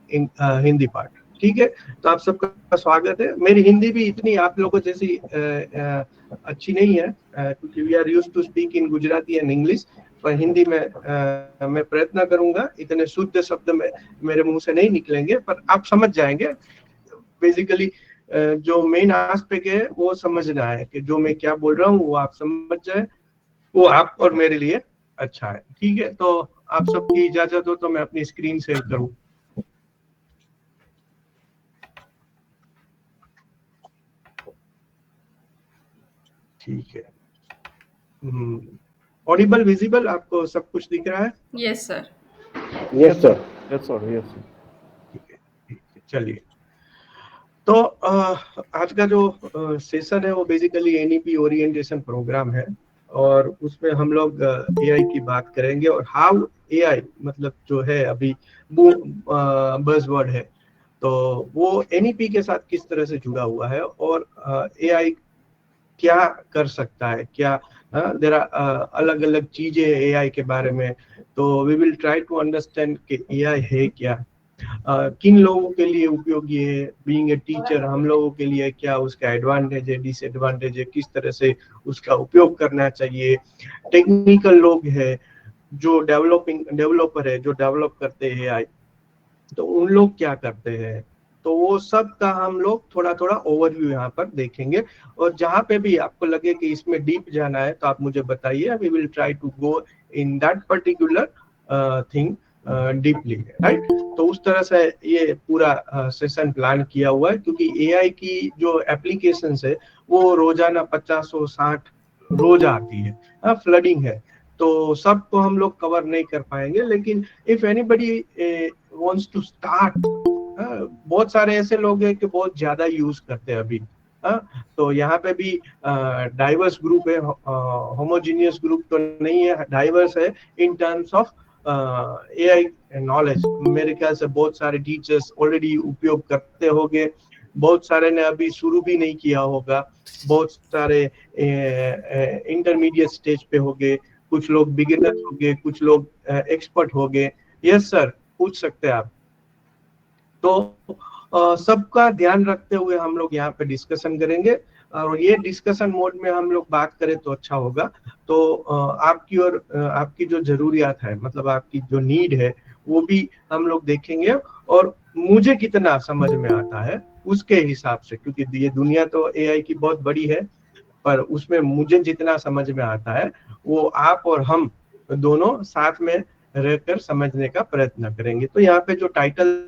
Hindi part. ठीक है, तो आप सबका स्वागत है। मेरी हिंदी भी इतनी आप लोगों जैसी अच्छी नहीं है, क्योंकि we are used to speak in Gujarati and English, पर हिंदी में मैं प्रयत्न करूंगा। इतने शुद्ध शब्द में मेरे मुंह से नहीं निकलेंगे, पर आप समझ जाएंगे। बेसिकली जो मेन एस्पेक्ट है वो समझना है कि जो मैं क्या बोल रहा हूँ वो आप समझ जाए, वो आप और मेरे लिए अच्छा है। ठीक है, तो आप सबकी इजाजत हो तो मैं अपनी स्क्रीन शेयर करूं। ठीक है, ऑडिबल विजिबल आपको सब कुछ दिख रहा है? Yes sir. Yes sir, yes sir, yes sir. ठीक है, चलिए। तो आज का जो सेशन है वो बेसिकली एनईपी ओरिएंटेशन प्रोग्राम है, और उसमें हम लोग एआई की बात करेंगे, और हाउ एआई मतलब जो है अभी बज़वर्ड है, तो वो एनईपी के साथ किस तरह से जुड़ा हुआ है, और एआई क्या कर सकता है, क्या देयर आर अलग अलग चीजें एआई के बारे में। तो we will try to understand कि एआई है क्या, किन लोगों के लिए उपयोगी है, बीइंग ए टीचर हम लोगों के लिए क्या उसका एडवांटेज है, डिसएडवांटेज है, किस तरह से उसका उपयोग करना चाहिए। टेक्निकल लोग है, जो डेवलपर है, जो डेवलप करते हैं एआई, तो उन लोग क्या करते हैं, तो वो सब का हम लोग थोड़ा थोड़ा ओवरव्यू यहाँ पर देखेंगे। और जहाँ पे भी आपको लगे कि इसमें डीप जाना है तो आप मुझे बताइए, we will try to go in that particular thing deeply, right. तो उस तरह से ये पूरा सेशन प्लान किया हुआ है, क्योंकि एआई की जो एप्लीकेशंस है वो रोजाना 50-60 रोज आती है, फ्लडिंग है, तो सबको हम लोग कवर नहीं कर पाएंगे। लेकिन if anybody wants to start, बहुत सारे ऐसे लोग हैं कि बहुत ज्यादा यूज करते हैं अभी, तो यहाँ पे भी डाइवर्स ग्रुप है, होमोजीनियस ग्रुप तो नहीं है, डाइवर्स है in terms of AI knowledge. मेरे ख्याल से बहुत सारे टीचर्स ऑलरेडी उपयोग करते होंगे, बहुत सारे ने अभी शुरू भी नहीं किया होगा, बहुत सारे इंटरमीडिएट स्टेज पे होंगे, कुछ लोग बिगिनर्स होंगे, कुछ लोग एक्सपर्ट होंगे। यस सर, पूछ सकते हैं आप। तो सबका ध्यान रखते हुए हम लोग यहाँ पे डिस्कशन करेंगे, और ये डिस्कशन मोड में हम लोग बात करें तो अच्छा होगा। तो आपकी और आपकी जो जरूरियात है, मतलब आपकी जो नीड है, वो भी हम लोग देखेंगे, और मुझे कितना समझ में आता है उसके हिसाब से, क्योंकि ये दुनिया तो एआई की बहुत बड़ी है, पर उसमें मुझे जितना समझ में आता है वो आप और हम दोनों साथ में रहकर समझने का प्रयत्न करेंगे। तो यहाँ पे जो टाइटल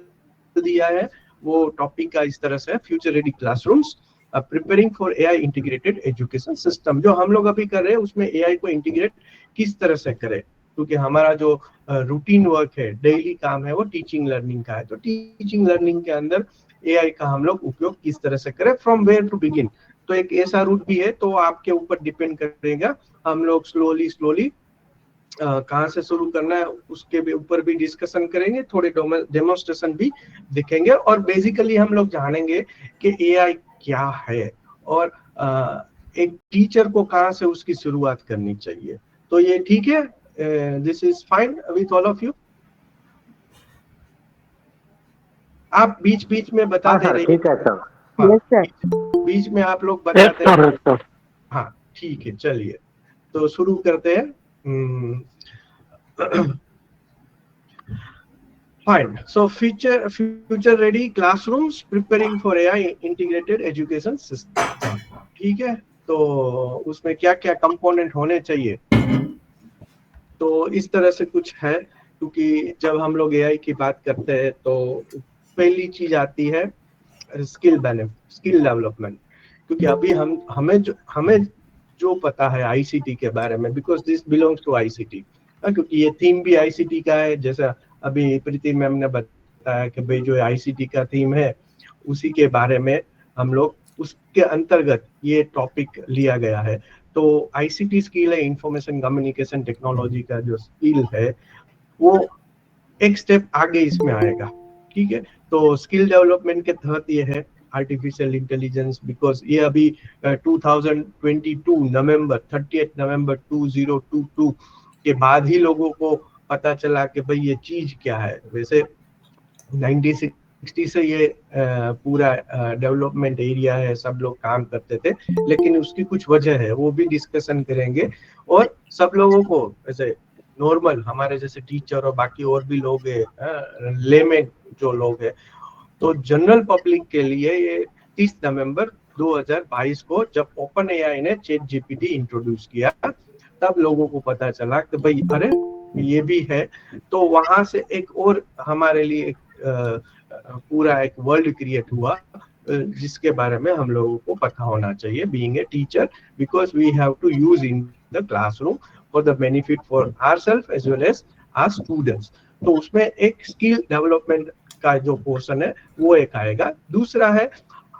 दिया है वो टॉपिक का इस तरह से, future ready classrooms preparing for AI integrated education system. जो हम लोग अभी कर रहे हैं उसमें एआई को इंटीग्रेट किस तरह से करें, क्योंकि हमारा जो रूटीन वर्क है, डेली काम है, वो टीचिंग लर्निंग का है। तो टीचिंग लर्निंग के अंदर एआई का हम लोग उपयोग किस तरह से करें, फ्रॉम वेयर टू बिगिन। तो एक ऐसा रूट भी है, तो आपके ऊपर डिपेंड करेगा। हम लोग स्लोली कहाँ से शुरू करना है उसके भी ऊपर भी डिस्कशन करेंगे, थोड़े डेमोन्स्ट्रेशन भी दिखेंगे, और बेसिकली हम लोग जानेंगे कि एआई क्या है, और एक टीचर को कहाँ से उसकी शुरुआत करनी चाहिए। तो ये ठीक है, this is fine with all of you. आप बीच बीच में बता दे रहे हैं। ठीक है सर। हाँ, बीच में आप लोग बताते हैं। हाँ ठीक है, चलिए तो शुरू करते हैं। Fine. So future ready classrooms preparing for AI integrated education system. ठीक है, तो उसमें क्या क्या कंपोनेंट होने चाहिए, तो इस तरह से कुछ है। क्योंकि जब हम लोग एआई की बात करते हैं तो पहली चीज आती है स्किल डेवलपमेंट। क्योंकि अभी हमें जो पता है आईसीटी के बारे में, because this belongs to ICT, क्योंकि ये थीम भी आईसीटी का है। जैसा अभी प्रीति मैम ने बताया कि भाई जो आईसीटी का थीम है उसी के बारे में हम लोग, उसके अंतर्गत ये टॉपिक लिया गया है। तो आईसीटी स्किल है, इंफॉर्मेशन कम्युनिकेशन टेक्नोलॉजी का जो स्किल है वो एक स्टेप आगे इसमें आएगा। ठीक है, तो स्किल डेवलपमेंट के तहत ये है आर्टिफिशियल इंटेलिजेंस, बिकॉज ये अभी 2022 नवंबर 30 नवंबर 2022 के बाद ही लोगों को पता चला कि भाई ये चीज क्या है। वैसे 1960 से ये पूरा डेवलपमेंट एरिया है, सब लोग काम करते थे, लेकिन उसकी कुछ वजह है, वो भी डिस्कशन करेंगे। और सब लोगों को ऐसे नॉर्मल हमारे जैसे टीचर और बाकी और भी लोग है, लेमैन जो लोग है, तो जनरल पब्लिक के लिए ये 30 नवंबर 2022 को जब ओपन एआई ने चैट जीपीटी इंट्रोड्यूस किया, तब लोगों को पता चला कि भाई अरे ये भी है। तो वहां से एक और हमारे लिए एक पूरा एक वर्ल्ड क्रिएट हुआ, जिसके बारे में हम लोगों को पता होना चाहिए being a teacher, because we have to use in the classroom for the benefit for ourself as well as our students. तो उसमें एक स्किल डेवलपमेंट का जो पोर्शन है वो एक आएगा। दूसरा है,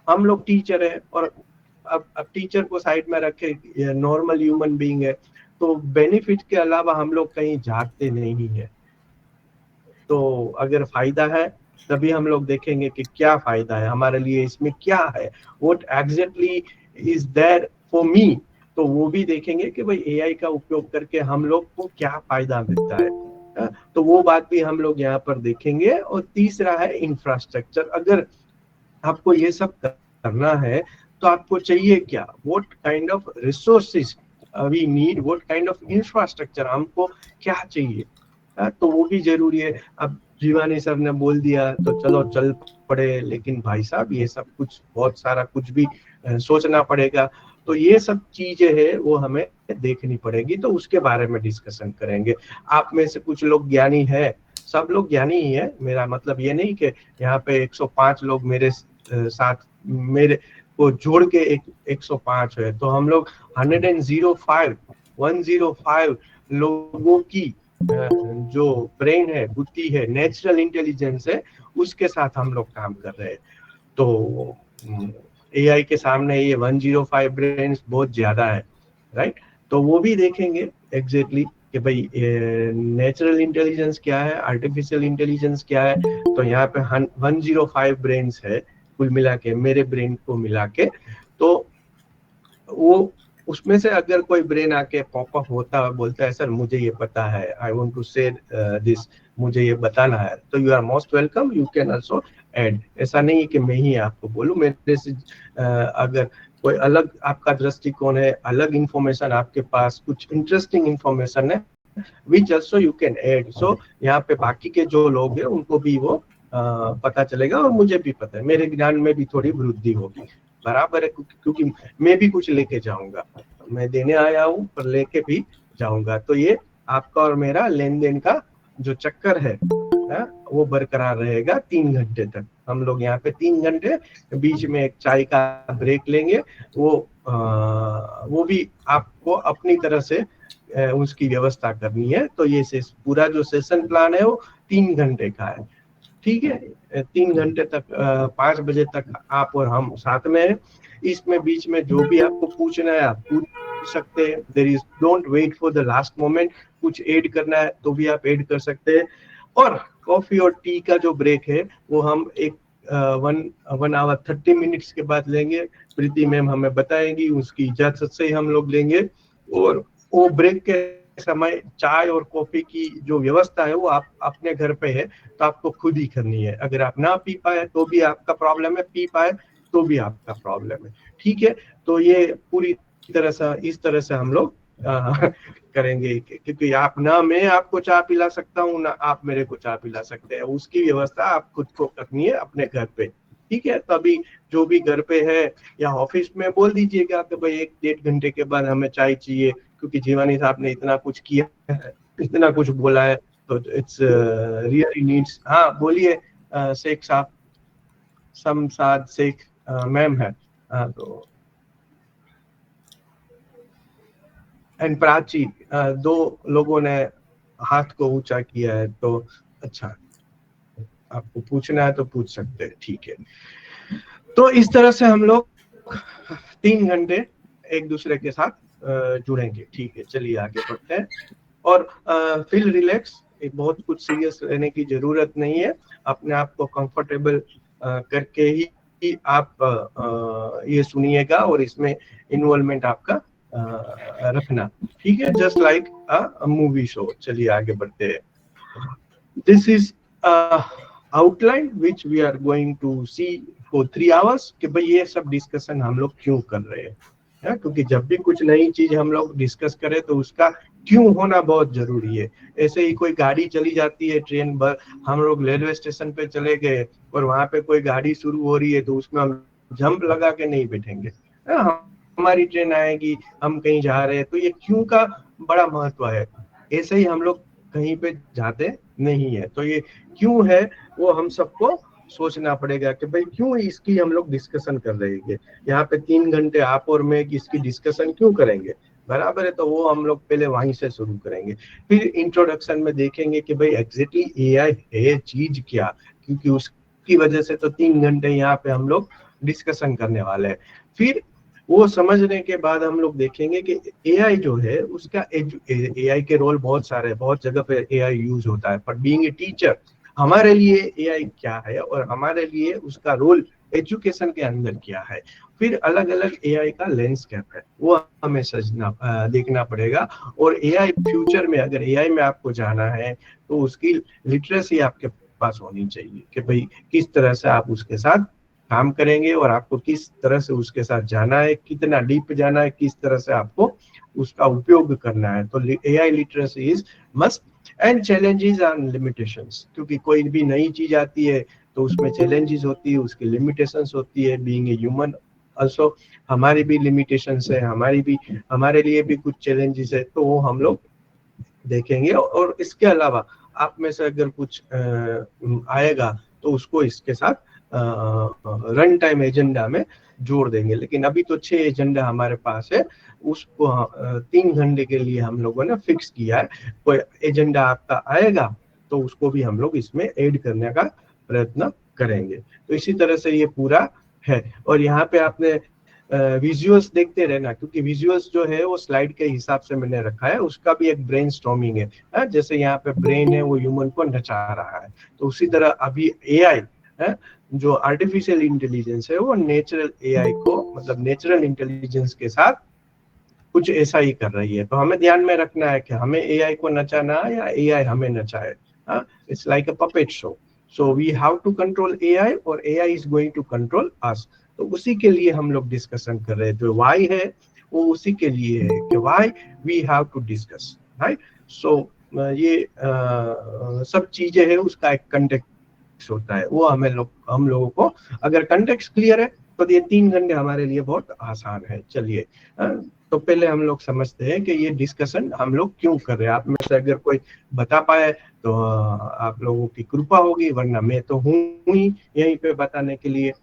हम लोग टीचर है और अब टीचर को साइड में रखे, नॉर्मल ह्यूमन बीइंग है, तो बेनिफिट के अलावा हम लोग कहीं झांकते नहीं है। तो अगर फायदा है तभी हम लोग देखेंगे कि क्या फायदा है हमारे लिए, इसमें क्या है, what exactly is there for me. तो वो भी देखेंगे कि भाई एआई का उपयोग करके हम लोग को क्या फायदा मिलता है। तो वो बात भी हम लोग यहाँ पर देखेंगे। और तीसरा है इंफ्रास्ट्रक्चर। अगर आपको ये सब करना है तो आपको चाहिए क्या, what kind of resources we need, what kind of infrastructure हमको क्या चाहिए। तो वो भी जरूरी है। अब जीवानी सर ने बोल दिया तो चलो चल पड़े, लेकिन भाई साहब ये सब कुछ बहुत सारा कुछ भी सोचना पड़ेगा। तो ये सब चीजें है वो हमें देखनी पड़ेगी, तो उसके बारे में डिस्कशन करेंगे। आप में से कुछ लोग ज्ञानी है, सब लोग ज्ञानी ही है, मेरा मतलब ये नहीं कि यहाँ पे 105 लोग मेरे साथ मेरे को जोड़ के 105 है। तो हम लोग 105 लोगों की जो ब्रेन है, बुद्धि है, नेचुरल इंटेलिजेंस है, उसके साथ हम लोग काम कर रहे हैं। तो एआई के सामने ये 105 ब्रेन्स बहुत ज्यादा है, राइट। तो वो भी देखेंगे एग्जैक्टली कि भाई नेचुरल इंटेलिजेंस क्या है, आर्टिफिशियल इंटेलिजेंस क्या है। तो यहाँ पे 105 ब्रेन्स है कुल मिला के, मेरे ब्रेन को मिला के। तो वो उसमें से अगर कोई ब्रेन आके पॉप अप होता है, बोलता है सर मुझे ये पता है, I want to say this, मुझे ये बताना है, तो you are most welcome, you can also add. ऐसा नहीं है कि मैं ही आपको बोलूं, मेरे से अगर कोई अलग आपका दृष्टिकोण है, अलग इंफॉर्मेशन आपके पास, कुछ इंटरेस्टिंग इंफॉर्मेशन है, which also you can add. So यहाँ पे बाकी के जो लोग हैं उनको भी वो पता चलेगा, और मुझे भी पता है, मेरे ज्ञान में भी थोड़ी वृद्धि होगी। बराबर है, क्योंकि मैं भी कुछ लेके जाऊंगा, मैं देने आया हूँ पर लेके भी जाऊंगा। तो ये आपका और मेरा लेन देन का जो चक्कर है वो बरकरार रहेगा 3 घंटे तक। हम लोग यहाँ पे 3 घंटे, बीच में एक चाय का ब्रेक लेंगे। वो भी आपको अपनी तरह से उसकी व्यवस्था करनी है। तो ये पूरा जो सेशन प्लान है वो 3 घंटे का है, ठीक है। 3 घंटे तक 5 बजे तक आप और हम साथ में हैं। इसमें बीच में जो भी आपको पूछना है आप पूछ सकते हैं। There is don't wait for the last moment, कुछ ऐड करना है तो भी आप ऐड कर सकते हैं। और कॉफी और टी का जो ब्रेक है वो हम एक 1 आवर 30 मिनट्स के बाद लेंगे। प्रीति मैम हमें बताएंगी, उसकी इजाजत से हम लोग लेंगे। और वो ब्रेक के समय चाय और कॉफी की जो व्यवस्था है वो आप अपने घर पे है तो आपको खुद ही करनी है। अगर आप ना पी पाए तो भी आपका प्रॉब्लम है, पी पाए तो भी आपका प्रॉब्लम है, ठीक है। तो ये पूरी तरह से इस तरह से हम लोग करेंगे, क्योंकि आप ना मैं आपको चाय पिला सकता हूँ ना आप मेरे को चाय पिला सकते हैं, उसकी व्यवस्था आप खुद को करनी है अपने घर पे, ठीक है। तभी जो भी घर पे है या ऑफिस में बोल दीजिएगा कि भाई 1-1.5 घंटे के बाद हमें चाय चाहिए, क्योंकि जीवानी साहब ने इतना कुछ किया है, इतना कुछ बोला है, तो इट्स रियली नीड्स। हाँ बोलिए शेख साहब, शमशाद शेख मैम है। हाँ तो एंड प्राची, 2 लोगों ने हाथ को ऊंचा किया है, तो अच्छा आपको पूछना है तो पूछ सकते हैं, ठीक है। तो इस तरह से हम लोग 3 घंटे एक दूसरे के साथ जुड़ेंगे, ठीक है। चलिए आगे बढ़ते हैं। और फील रिलैक्स, बहुत कुछ सीरियस रहने की जरूरत नहीं है। अपने आप को कंफर्टेबल करके ही आप ये सुनिएगा और इसमें इन्वॉल्वमेंट आपका रखना, ठीक है, just like a movie show. चलिए आगे बढ़ते हैं। This is outline which we are going to see for 3 hours कि भाई ये सब डिस्कशन हम लोग क्यों कर रहे हैं, क्योंकि जब भी कुछ नई चीज हम लोग डिस्कस करें तो उसका क्यों होना बहुत जरूरी है। ऐसे ही कोई गाड़ी चली जाती है, ट्रेन हम लोग रेलवे स्टेशन पे चले गए और वहां पे कोई गाड़ी शुरू हो रही है तो उसमें हम जंप लगा के नहीं बैठेंगे। हमारी ट्रेन आएगी, हम कहीं जा रहे हैं तो ये क्यों का बड़ा महत्व है। ऐसे ही हम लोग कहीं पे जाते नहीं है तो ये क्यों है वो हम सबको सोचना पड़ेगा कि भाई क्यों इसकी हम लोग डिस्कशन कर रहे हैं। यहाँ पे 3 घंटे आप और मैं इसकी डिस्कशन क्यों करेंगे, बराबर है। तो वो हम लोग पहले वहीं से शुरू करेंगे, फिर इंट्रोडक्शन में देखेंगे कि भाई एग्जैक्टली एआई है चीज क्या, क्योंकि उसकी वजह से तो 3 घंटे यहाँ पे हम लोग डिस्कशन करने वाले हैं। फिर वो समझने के बाद हम लोग देखेंगे कि एआई जो है उसका एआई के रोल बहुत सारे, बहुत जगह पे एआई यूज होता है, पर बीइंग ए टीचर हमारे लिए एआई क्या है और हमारे लिए उसका रोल एजुकेशन के अंदर क्या है। फिर अलग अलग एआई का लैंडस्केप है वो हमें देखना पड़ेगा। और एआई फ्यूचर में, अगर एआई में आपको जाना है तो उसकी लिटरेसी आपके पास होनी चाहिए कि भाई किस तरह से आप उसके साथ काम करेंगे और आपको किस तरह से उसके साथ जाना है, कितना डीप जाना है, किस तरह से आपको उसका उपयोग करना है। तो AI literacy is must and challenges and limitations, क्योंकि कोई भी नई चीज आती है तो उसमें चैलेंजेस होती है, उसकी लिमिटेशंस होती है। बीइंग ए ह्यूमन ऑल्सो हमारी भी लिमिटेशंस है, हमारे लिए भी कुछ चैलेंजेस है, तो वो हम लोग देखेंगे। और इसके अलावा आप में से अगर कुछ आएगा तो उसको इसके साथ रन टाइम एजेंडा में जोड़ देंगे। लेकिन अभी तो 6 एजेंडा हमारे पास है, उसको 3 घंटे के लिए हम लोगों ने फिक्स किया है। कोई एजेंडा आपका आएगा तो उसको भी हम लोग इसमें ऐड करने का प्रयत्न करेंगे। तो इसी तरह से ये पूरा है। और यहाँ पे आपने विजुअल्स देखते रहना, क्योंकि विजुअल्स जो है वो स्लाइड के हिसाब से मैंने रखा है, उसका भी एक ब्रेनस्टॉर्मिंग है। जैसे यहाँ पे ब्रेन है वो ह्यूमन को नचा रहा है, तो उसी तरह अभी एआई है जो आर्टिफिशियल इंटेलिजेंस है वो नेचुरल एआई को, मतलब नेचुरल इंटेलिजेंस के साथ कुछ ऐसा ही कर रही है। तो हमें ध्यान में रखना है कि हमें एआई को नचाना है या एआई हमें नचाए। It's like a puppet show, so we have to control AI और AI is going to control us. तो उसी के लिए हम लोग डिस्कशन कर रहे हैं। जो वाई है वो उसी के लिए है कि why we have to discuss, right. So ये सब चीजें हैं, उसका एक कंटेक्स्ट होता है, वो हम लोगों को, अगर कंटेक्स्ट क्लियर है तो ये 3 घंटे हमारे लिए बहुत आसान है। चलिए, तो पहले हम लोग समझते हैं कि ये डिस्कशन हम लोग क्यों कर रहे हैं। आप में से अगर कोई बता पाए तो आप लोगों की कृपा होगी, वरना मैं तो हूँ ही यहीं पे बताने के लिए।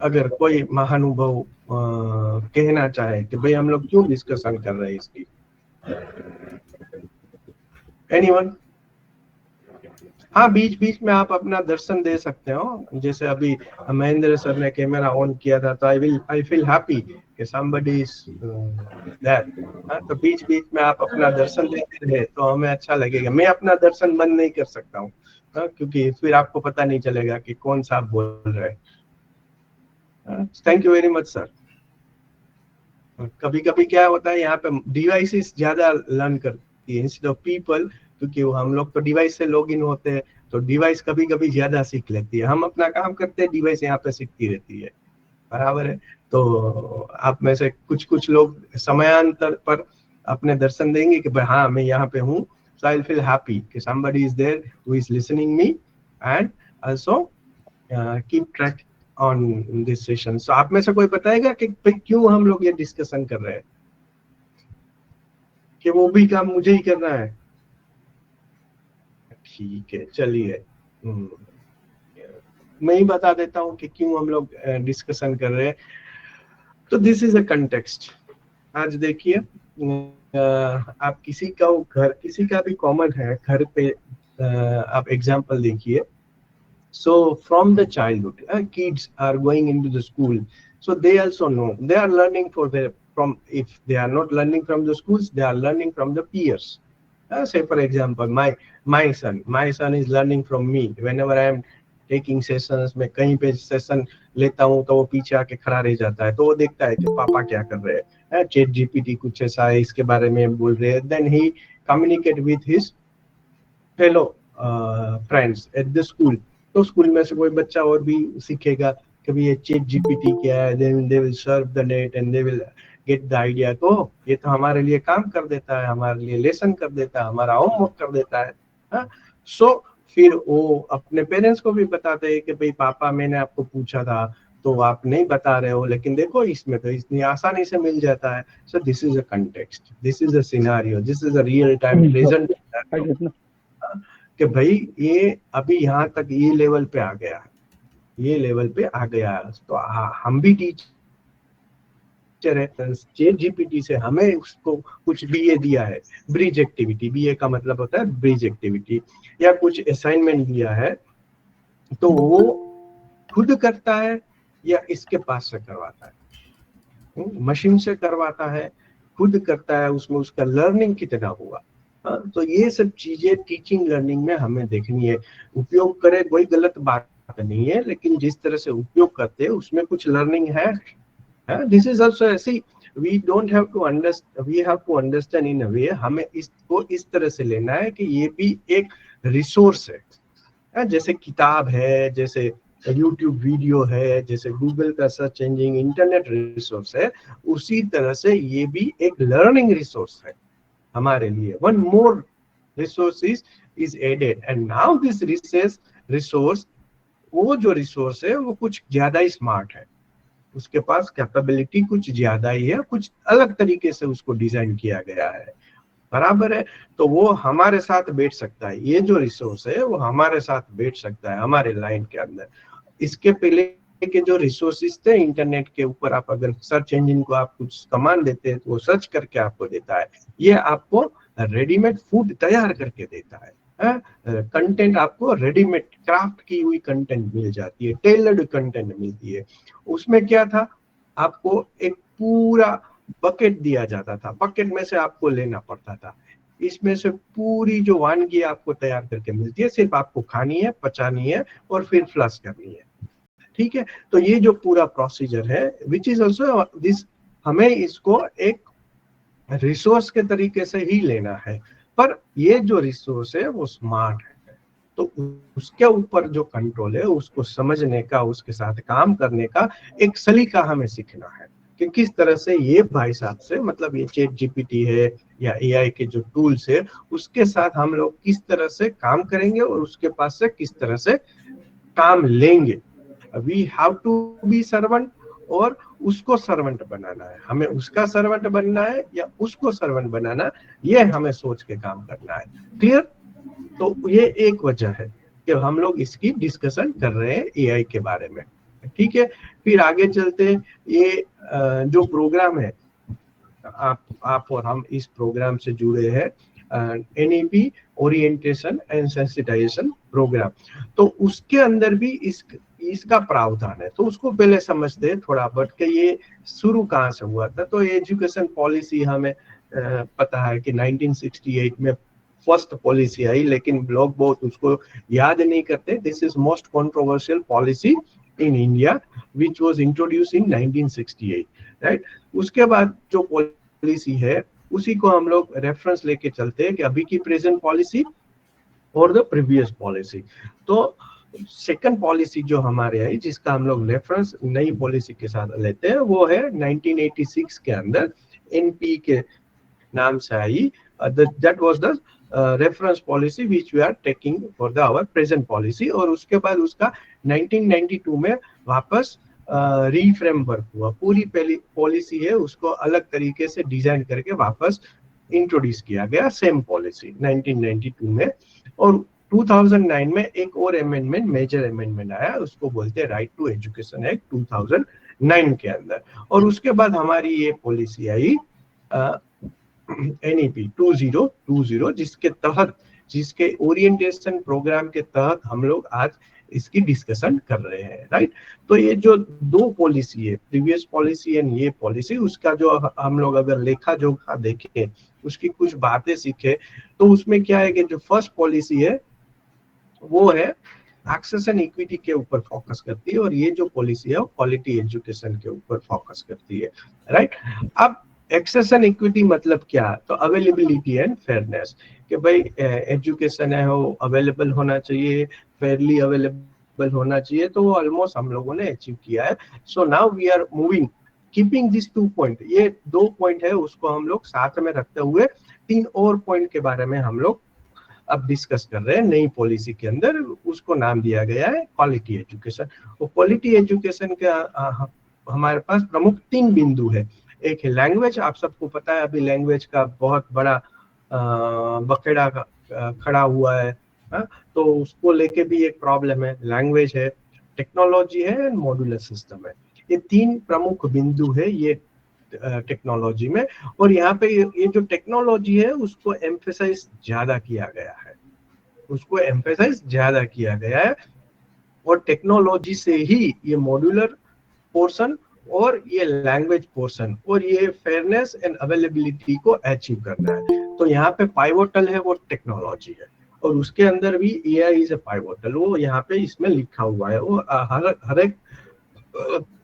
अगर कोई महानुभव कहना चाहे कि भाई हम लोग क्यों डिस्कशन कर रहे हैं इसकी, एनीवन? हाँ, बीच बीच में आप अपना दर्शन दे सकते हो। जैसे अभी महेंद्र सर ने कैमरा ऑन किया था तो आई फील हैप्पी कि somebody is there। तो बीच बीच में आप अपना दर्शन देते रहे तो हमें अच्छा लगेगा। मैं अपना दर्शन बंद नहीं कर सकता हूँ, क्योंकि फिर आपको पता नहीं चलेगा कि कौन सा आप बोल रहे हैं। Thank you very much sir. कभी कभी क्या होता है, यहाँ पे डिवाइसेस ज्यादा लर्न करती है इंस्टेड ऑफ पीपल, क्योंकि हम लोग तो डिवाइस से लॉग इन होते हैं, तो डिवाइस कभी कभी ज्यादा सीख लेती है। हम अपना काम करते हैं, डिवाइस यहाँ पे सीखती रहती है, बराबर है। तो आप में से कुछ लोग समयांतर पर अपने दर्शन देंगे कि भाई हाँ मैं यहाँ पे हूँ। So I'll feel happy कि somebody is there who is listening me and also keep track on this session। So आप में से कोई बताएगा कि क्यों हम लोग ये डिस्कशन कर रहे हैं, कि वो भी काम मुझे ही करना है? ठीक है, चलिए मैं ही बता देता हूँ कि क्यों हम लोग डिस्कशन कर रहे हैं। तो दिस इज अ कंटेक्स्ट। आज देखिए, आप किसी का भी कॉमन है घर पे, आप एग्जांपल देखिए। So from the childhood, kids are going into the school, so they also know they are learning if they are not learning from the schools, they are learning from the peers। Say for example, my son is learning from me whenever I am taking sessions। मैं कहीं पे session लेता हूँ तो वो पीछे आके खड़ा रह जाता है, तो वो देखता है कि पापा क्या कर रहे हैं, चैट जीपीटी कुछ ऐसा है इसके बारे में बोल रहे हैं, then he communicate with his fellow friends at the school, तो स्कूल में से कोई बच्चा और भी सीखेगा कि भाई ये चैट जीपीटी क्या है, they will serve the net and they will get the idea. तो ये तो हमारे लिए काम कर देता है, हमारे लिए लेसन कर देता है, हमारा होमवर्क कर देता है। हाँ, सो फिर वो अपने पेरेंट्स को भी बताते हैं कि भाई पापा मैंने आपको पूछा था तो आप नहीं बता रहे हो, लेकिन देखो इसमें तो इतनी आसानी से मिल जाता है। So this is a context, this is a scenario, this is a real time present कि भाई ये अभी यहाँ तक ये लेवल पे आ गया है, ये लेवल पे आ गया है। तो हम भी टीचर है, चैट जीपीटी से हमें उसको कुछ बीए दिया है, ब्रिज एक्टिविटी, बीए का मतलब होता है ब्रिज एक्टिविटी, या कुछ असाइनमेंट दिया है, तो वो खुद करता है या इसके पास से करवाता है, मशीन से करवाता है, खुद करता है, उसमें उसका लर्निंग कितना हुआ। तो ये सब चीजें टीचिंग लर्निंग में हमें देखनी है। उपयोग करे कोई गलत बात नहीं है, लेकिन जिस तरह से उपयोग करते हैं उसमें कुछ लर्निंग है। दिस इज ऑल्सो ऐसी, we don't have to understand, we have to understand in a way, हमें इसको इस तरह से लेना है कि ये भी एक रिसोर्स है, जैसे किताब है, जैसे यूट्यूब वीडियो है, जैसे गूगल का सर्च इंजन इंटरनेट रिसोर्स है, उसी तरह से ये भी एक लर्निंग रिसोर्स है हमारे लिए। One more resource is added, and now this resource, वो जो रिसोर्स है वो कुछ ज्यादा ही स्मार्ट है, उसके पास कैपेबिलिटी कुछ ज्यादा ही है, कुछ अलग तरीके से उसको डिजाइन किया गया है, बराबर है। तो वो हमारे साथ बैठ सकता है, ये जो रिसोर्स है वो हमारे साथ बैठ सकता है हमारे लाइन के अंदर। इसके पहले के जो रिसोर्सेज थे इंटरनेट के ऊपर, आप अगर सर्च इंजन को आप कुछ कमांड देते हैं तो वो सर्च करके आपको देता है, ये आपको रेडीमेड फूड तैयार करके देता है। कंटेंट आपको रेडीमेड क्राफ्ट की हुई कंटेंट मिल जाती है, टेलर्ड कंटेंट मिलती है। उसमें क्या था, आपको एक पूरा बकेट दिया जाता था, बकेट में से आपको लेना पड़ता था, इसमें से पूरी जो वानगी आपको तैयार करके मिलती है, सिर्फ आपको खानी है, पचानी है और फिर फ्लश करनी है, ठीक है। तो ये जो पूरा प्रोसीजर है, विच इज ऑल्सो दिस, हमें इसको एक रिसोर्स के तरीके से ही लेना है, पर ये जो रिसोर्स है वो स्मार्ट है, तो उसके ऊपर जो कंट्रोल है उसको समझने का, उसके साथ काम करने का एक सलीका हमें सीखना है कि किस तरह से ये भाई साहब से, मतलब ये चैट जीपीटी है या एआई के जो टूल्स है उसके साथ हम लोग किस तरह से काम करेंगे और उसके पास से किस तरह से काम लेंगे। We have to be servant, और उसको सर्वेंट बनाना है, हमें उसका सर्वेंट बनना है या उसको सर्वेंट बनाना, ये हमें सोच के काम करना है। क्लियर? तो ये एक वजह है कि हम लोग इसकी डिस्कशन कर रहे हैं एआई के बारे में, ठीक है। फिर आगे चलते हैं, ये जो प्रोग्राम है, आप और हम इस प्रोग्राम से जुड़े हैं, NEP orientation and sensitisation program, तो उसके अंदर भी इसका प्रावधान है। तो उसको पहले समझते हैं थोड़ा बहुत कि ये शुरू कहाँ से हुआ था। तो एजुकेशन पॉलिसी हमें पता है कि 1968 में फर्स्ट पॉलिसी आई, लेकिन लोग बहुत उसको याद नहीं करते। This is most controversial policy in India which was introduce in 1968, right. उसके बाद जो पॉलिसी है उसी को हम लोग रेफरेंस लेके चलते हैं कि अभी की प्रेजेंट पॉलिसी और द प्रीवियस पॉलिसी। तो सेकंड पॉलिसी जो हमारे आई, जिसका हम लोग रेफरेंस नई पॉलिसी के साथ लेते हैं, वो है 1986 के अंदर एनपी के नाम से आई। That was the reference policy which we are taking for the our present policy. और उसके बाद उसका 1992 में वापस रीफ्रेमवर्क हुआ, पूरी पहली पॉलिसी है उसको अलग तरीके से डिजाइन करके वापस इंट्रोड्यूस किया गया, सेम पॉलिसी 1992 में। और 2009 में एक और अमेंडमेंट, मेजर अमेंडमेंट आया, उसको बोलते हैं राइट टू एजुकेशन एक्ट 2009 के अंदर। और उसके बाद हमारी ये पॉलिसी आई एनईपी 2020, जिसके तहत, जिसके ओरिएंटेशन प्रोग्राम के तहत हम लोग आज इसकी डिस्कशन कर रहे हैं, राइट। तो ये जो दो पॉलिसी है, प्रीवियस पॉलिसी एंड ये पॉलिसी, उसका जो हम लोग अगर लेखा जोखा देखें, उसकी कुछ बातें सीखे, तो उसमें क्या है कि जो फर्स्ट पॉलिसी है वो है एक्सेस एंड इक्विटी के ऊपर फोकस करती है, और ये जो पॉलिसी है वो क्वालिटी एजुकेशन के ऊपर फोकस करती है, राइट। अब एक्सेस एंड इक्विटी मतलब क्या, तो अवेलेबिलिटी एंड फेयरनेस, कि भाई एजुकेशन है वो अवेलेबल होना चाहिए, फेयरली अवेलेबल होना चाहिए, तो वो ऑलमोस्ट हम लोगों ने अचीव किया है। So now we are moving keeping this 2 point, ये 2 पॉइंट है उसको हम लोग साथ में रखते हुए 3 और पॉइंट के बारे में हम लोग अब डिस्कस कर रहे हैं नई पॉलिसी के अंदर। उसको नाम दिया गया है क्वालिटी एजुकेशन। वो क्वालिटी एजुकेशन का हमारे पास प्रमुख 3 बिंदु है। एक है लैंग्वेज, आप सबको पता है अभी लैंग्वेज का बहुत बड़ा बखेड़ा खड़ा हुआ है, तो उसको लेके भी एक प्रॉब्लम है। लैंग्वेज है, टेक्नोलॉजी है एंड मॉड्यूलर सिस्टम है। ये 3 प्रमुख बिंदु है ये टेक्नोलॉजी में। और यहाँ पे ये जो टेक्नोलॉजी है उसको एम्फेसाइज ज्यादा किया गया है, उसको एम्फेसाइज ज्यादा किया गया है। और टेक्नोलॉजी से ही ये मॉड्यूलर पोर्शन और ये लैंग्वेज पोर्शन और ये फेयरनेस एंड अवेलेबिलिटी को अचीव करना है। तो यहाँ पे पाइवोटल है वो टेक्नोलॉजी है, और उसके अंदर भी एआई इज ए पाइवोटल, वो यहाँ पे इसमें लिखा हुआ है। वो हर एक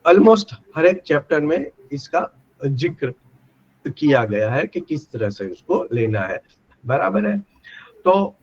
ऑलमोस्ट हर एक चैप्टर में इसका जिक्र किया गया है कि किस तरह से उसको लेना है, बराबर है। तो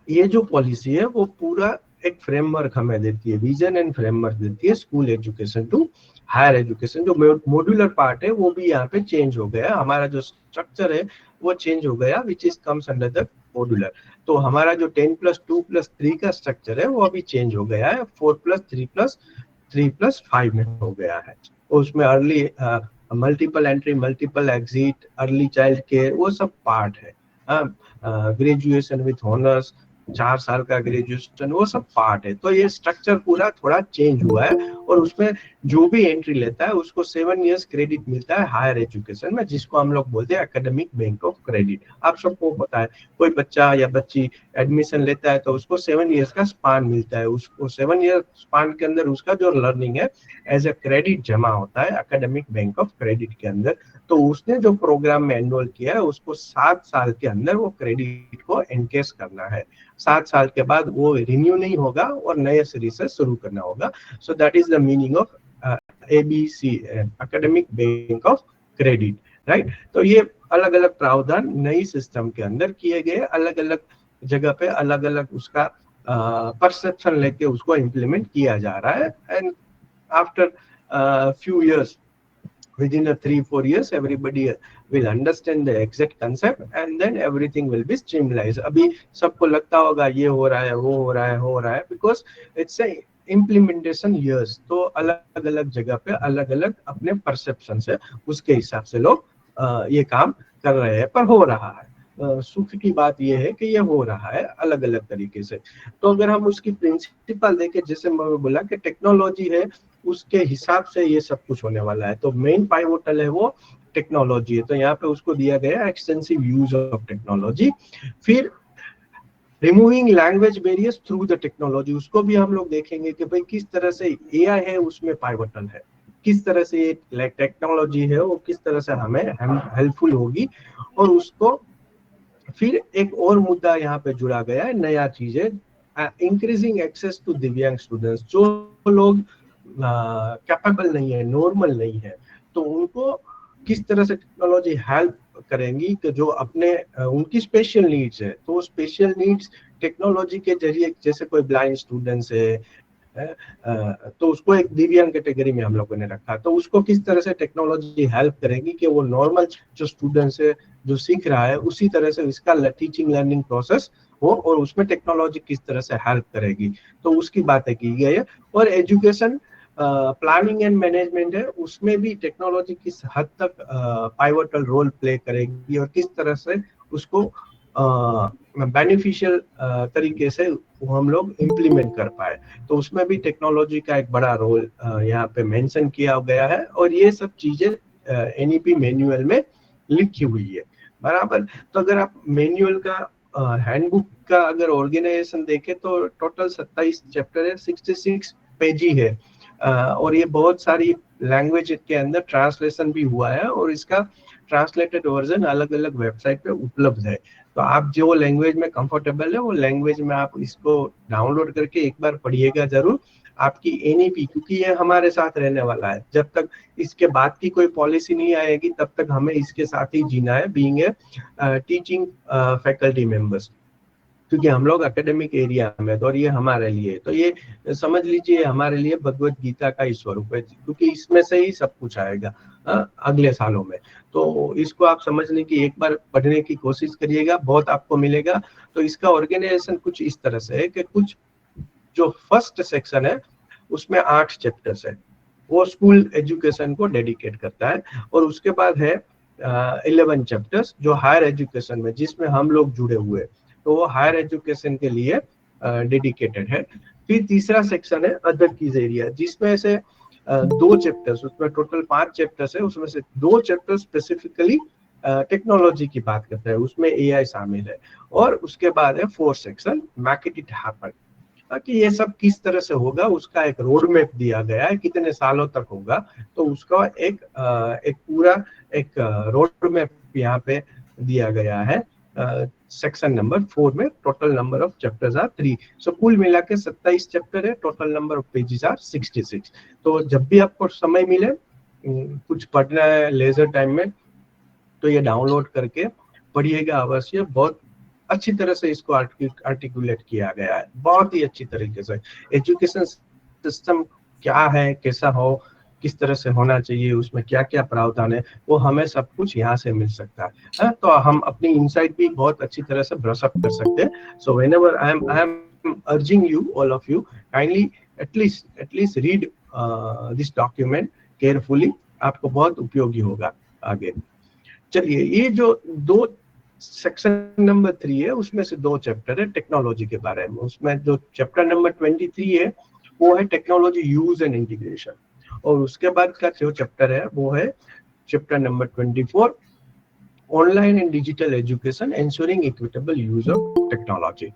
ये जो पॉलिसी है वो पूरा एक फ्रेमवर्क हमें देती है, विजन एंड फ्रेमवर्क देती है school education to higher education. जो मॉड्यूलर पार्ट है वो भी यहाँ पे चेंज हो गया, हमारा जो स्ट्रक्चर है वो चेंज हो गया, which is comes under the modular. तो हमारा जो 10+2+3 का स्ट्रक्चर है वो अभी चेंज हो गया है, 4+3+3+5 में हो गया है। उसमें early multiple entry, multiple exit, early child care, वो सब पार्ट है। ग्रेजुएशन विथ ऑनर्स, 4 साल का ग्रेजुएशन, वो सब पार्ट है। तो ये स्ट्रक्चर पूरा थोड़ा चेंज हुआ है, और उसमें जो भी एंट्री लेता है उसको 7 इयर्स क्रेडिट मिलता है हायर एजुकेशन में, जिसको हम लोग बोलते हैं एकेडमिक बैंक ऑफ क्रेडिट। आप सबको पता है, कोई बच्चा या बच्ची एडमिशन लेता है तो उसको 7 इयर्स का स्पान मिलता है। उसको 7 ईयर स्पान के अंदर उसका जो लर्निंग है एज ए क्रेडिट जमा होता है एकेडमिक बैंक ऑफ क्रेडिट के अंदर। तो उसने जो प्रोग्राम में एनरोल किया है उसको 7 साल के अंदर वो क्रेडिट को एनकेश करना है। 7 साल के बाद वो रिन्यू नहीं होगा और नए सिरे से शुरू करना होगा। सो that is the meaning of ABC, academic bank of credit, right. तो ये अलग अलग प्रावधान नई सिस्टम के अंदर किए गए, अलग अलग जगह पे अलग अलग उसका परसेप्शन लेके उसको इम्प्लीमेंट किया जा रहा है। And after few years, within a 3-4 years, everybody will understand the exact concept and then everything will be streamlined. अभी सबको लगता होगा ये हो रहा है, वो हो रहा है, हो रहा है, because it's a implementation years। तो अलग अलग जगह पे अलग अलग अपने परसेप्शन से उसके हिसाब से लोग ये काम कर रहे हैं, पर हो रहा है। सुख की बात यह है कि ये हो रहा है अलग अलग तरीके से। तो अगर हम उसकी प्रिंसिपल देखें, जैसे मैं बोला कि टेक्नोलॉजी है उसके हिसाब से ये सब कुछ होने वाला है। तो मेन पाइवोटल है वो टेक्नोलॉजी है, तो यहाँ पे उसको दिया गया एक्सटेंसिव यूज ऑफ टेक्नोलॉजी। फिर removing language barriers through the technology, उसको भी हम लोग देखेंगे कि भाई किस तरह से एआई है उसमें पाइवोटल है, किस तरह से ये टेक्नोलॉजी है वो किस तरह से हमें हेल्पफुल होगी। और उसको फिर एक और मुद्दा यहाँ पे जुड़ा गया है, नया चीज है, इंक्रीजिंग एक्सेस टू दिव्यांग स्टूडेंट्स। जो लोग कैपेबल नहीं है, नॉर्मल नहीं है, तो उनको किस तरह से टेक्नोलॉजी हेल्प करेंगी कि जो अपने उनकी स्पेशल नीड्स है, तो स्पेशल नीड्स टेक्नोलॉजी के जरिए, जैसे कोई ब्लाइंड स्टूडेंट्स है तो उसको एक दिव्यांग कैटेगरी में हम लोगों ने रखा, तो उसको किस तरह से टेक्नोलॉजी हेल्प करेगी कि वो नॉर्मल जो स्टूडेंट्स है जो सीख रहा है उसी तरह से इसका टीचिंग लर्निंग प्रोसेस हो, और उसमें टेक्नोलॉजी किस तरह से हेल्प करेगी, तो उसकी बातें की गई है। और एजुकेशन प्लानिंग एंड मैनेजमेंट है, उसमें भी टेक्नोलॉजी किस हद तक पाइवोटल रोल प्ले करेगी और किस तरह से उसको बेनिफिशियल तरीके से वो हम लोग इम्प्लीमेंट कर पाए, तो उसमें भी टेक्नोलॉजी का एक बड़ा रोल यहाँ पे मेंशन किया गया है। और ये सब चीजें एनईपी मैनुअल में लिखी हुई है, बराबर। तो अगर आप मैनुअल का हैंडबुक का अगर ऑर्गेनाइजेशन देखें तो टोटल 27 चैप्टर है, 66 पेज ही है, और ये बहुत सारी लैंग्वेज के अंदर ट्रांसलेशन भी हुआ है, और इसका ट्रांसलेटेड वर्जन अलग अलग वेबसाइट पे उपलब्ध है। तो आप जो लैंग्वेज में कंफर्टेबल है वो लैंग्वेज में आप इसको डाउनलोड करके एक बार पढ़िएगा जरूर। आपकी एनईपी, क्योंकि ये हमारे साथ रहने वाला है, जब तक इसके बाद की कोई पॉलिसी नहीं आएगी तब तक हमें इसके साथ ही जीना है, being a teaching faculty members, क्योंकि हम लोग एकेडमिक एरिया में, तो और ये हमारे लिए, तो ये समझ लीजिए हमारे लिए भगवत गीता का ही स्वरूप है, क्योंकि इसमें से ही सब कुछ आएगा अगले सालों में। तो इसको आप समझने की एक बार पढ़ने की कोशिश करिएगा, बहुत आपको मिलेगा। तो इसका ऑर्गेनाइजेशन कुछ इस तरह से है कि कुछ जो फर्स्ट सेक्शन है उसमें 8 चैप्टर्स है, वो स्कूल एजुकेशन को डेडिकेट करता है, और उसके बाद है 11 चैप्टर्स जो हायर एजुकेशन में, जिसमें हम लोग जुड़े हुए, तो वो हायर एजुकेशन के लिए डेडिकेटेड है। फिर तीसरा सेक्शन है अदर कीज एरिया, जिसमें से 2 चैप्टर्स, उसमें टोटल 5 चैप्टर्स है, उसमें से 2 चैप्टर स्पेसिफिकली टेक्नोलॉजी की बात करता है, उसमें एआई शामिल है। और उसके बाद है 4th section Mac it happen, ताकि ये सब किस तरह से होगा उसका एक रोड मैप दिया गया है, कितने सालों तक होगा, तो उसका एक पूरा एक रोड मैप यहाँ पे दिया गया है। सेक्शन नंबर 4 में total number of chapters are 3, so कुल मिला के 27 चैप्टर है, total number of pages are 66। तो जब भी आपको समय मिले, कुछ पढ़ना है लेजर टाइम में, तो ये डाउनलोड करके पढ़िएगा अवश्य। बहुत अच्छी तरह से इसको आर्टिकुलेट किया गया है, बहुत ही अच्छी तरीके से। एजुकेशन सिस्टम क्या है, कैसा हो, किस तरह से होना चाहिए, उसमें क्या क्या प्रावधान है, वो हमें सब कुछ यहाँ से मिल सकता है। तो हम अपनी इनसाइट भी बहुत अच्छी तरह से ब्रश अप कर सकते हैं। So whenever I am urging you, all of you, kindly at least read this document carefully, आपको बहुत उपयोगी होगा आगे। चलिए, ये जो 2 सेक्शन नंबर 3 है, उसमें से 2 चैप्टर है टेक्नोलॉजी के बारे में। उसमें जो चैप्टर नंबर 23 है वो है टेक्नोलॉजी यूज एंड इंटीग्रेशन, और उसके बाद का जो चैप्टर है वो है chapter number 24 online and digital education ensuring equitable use of technology.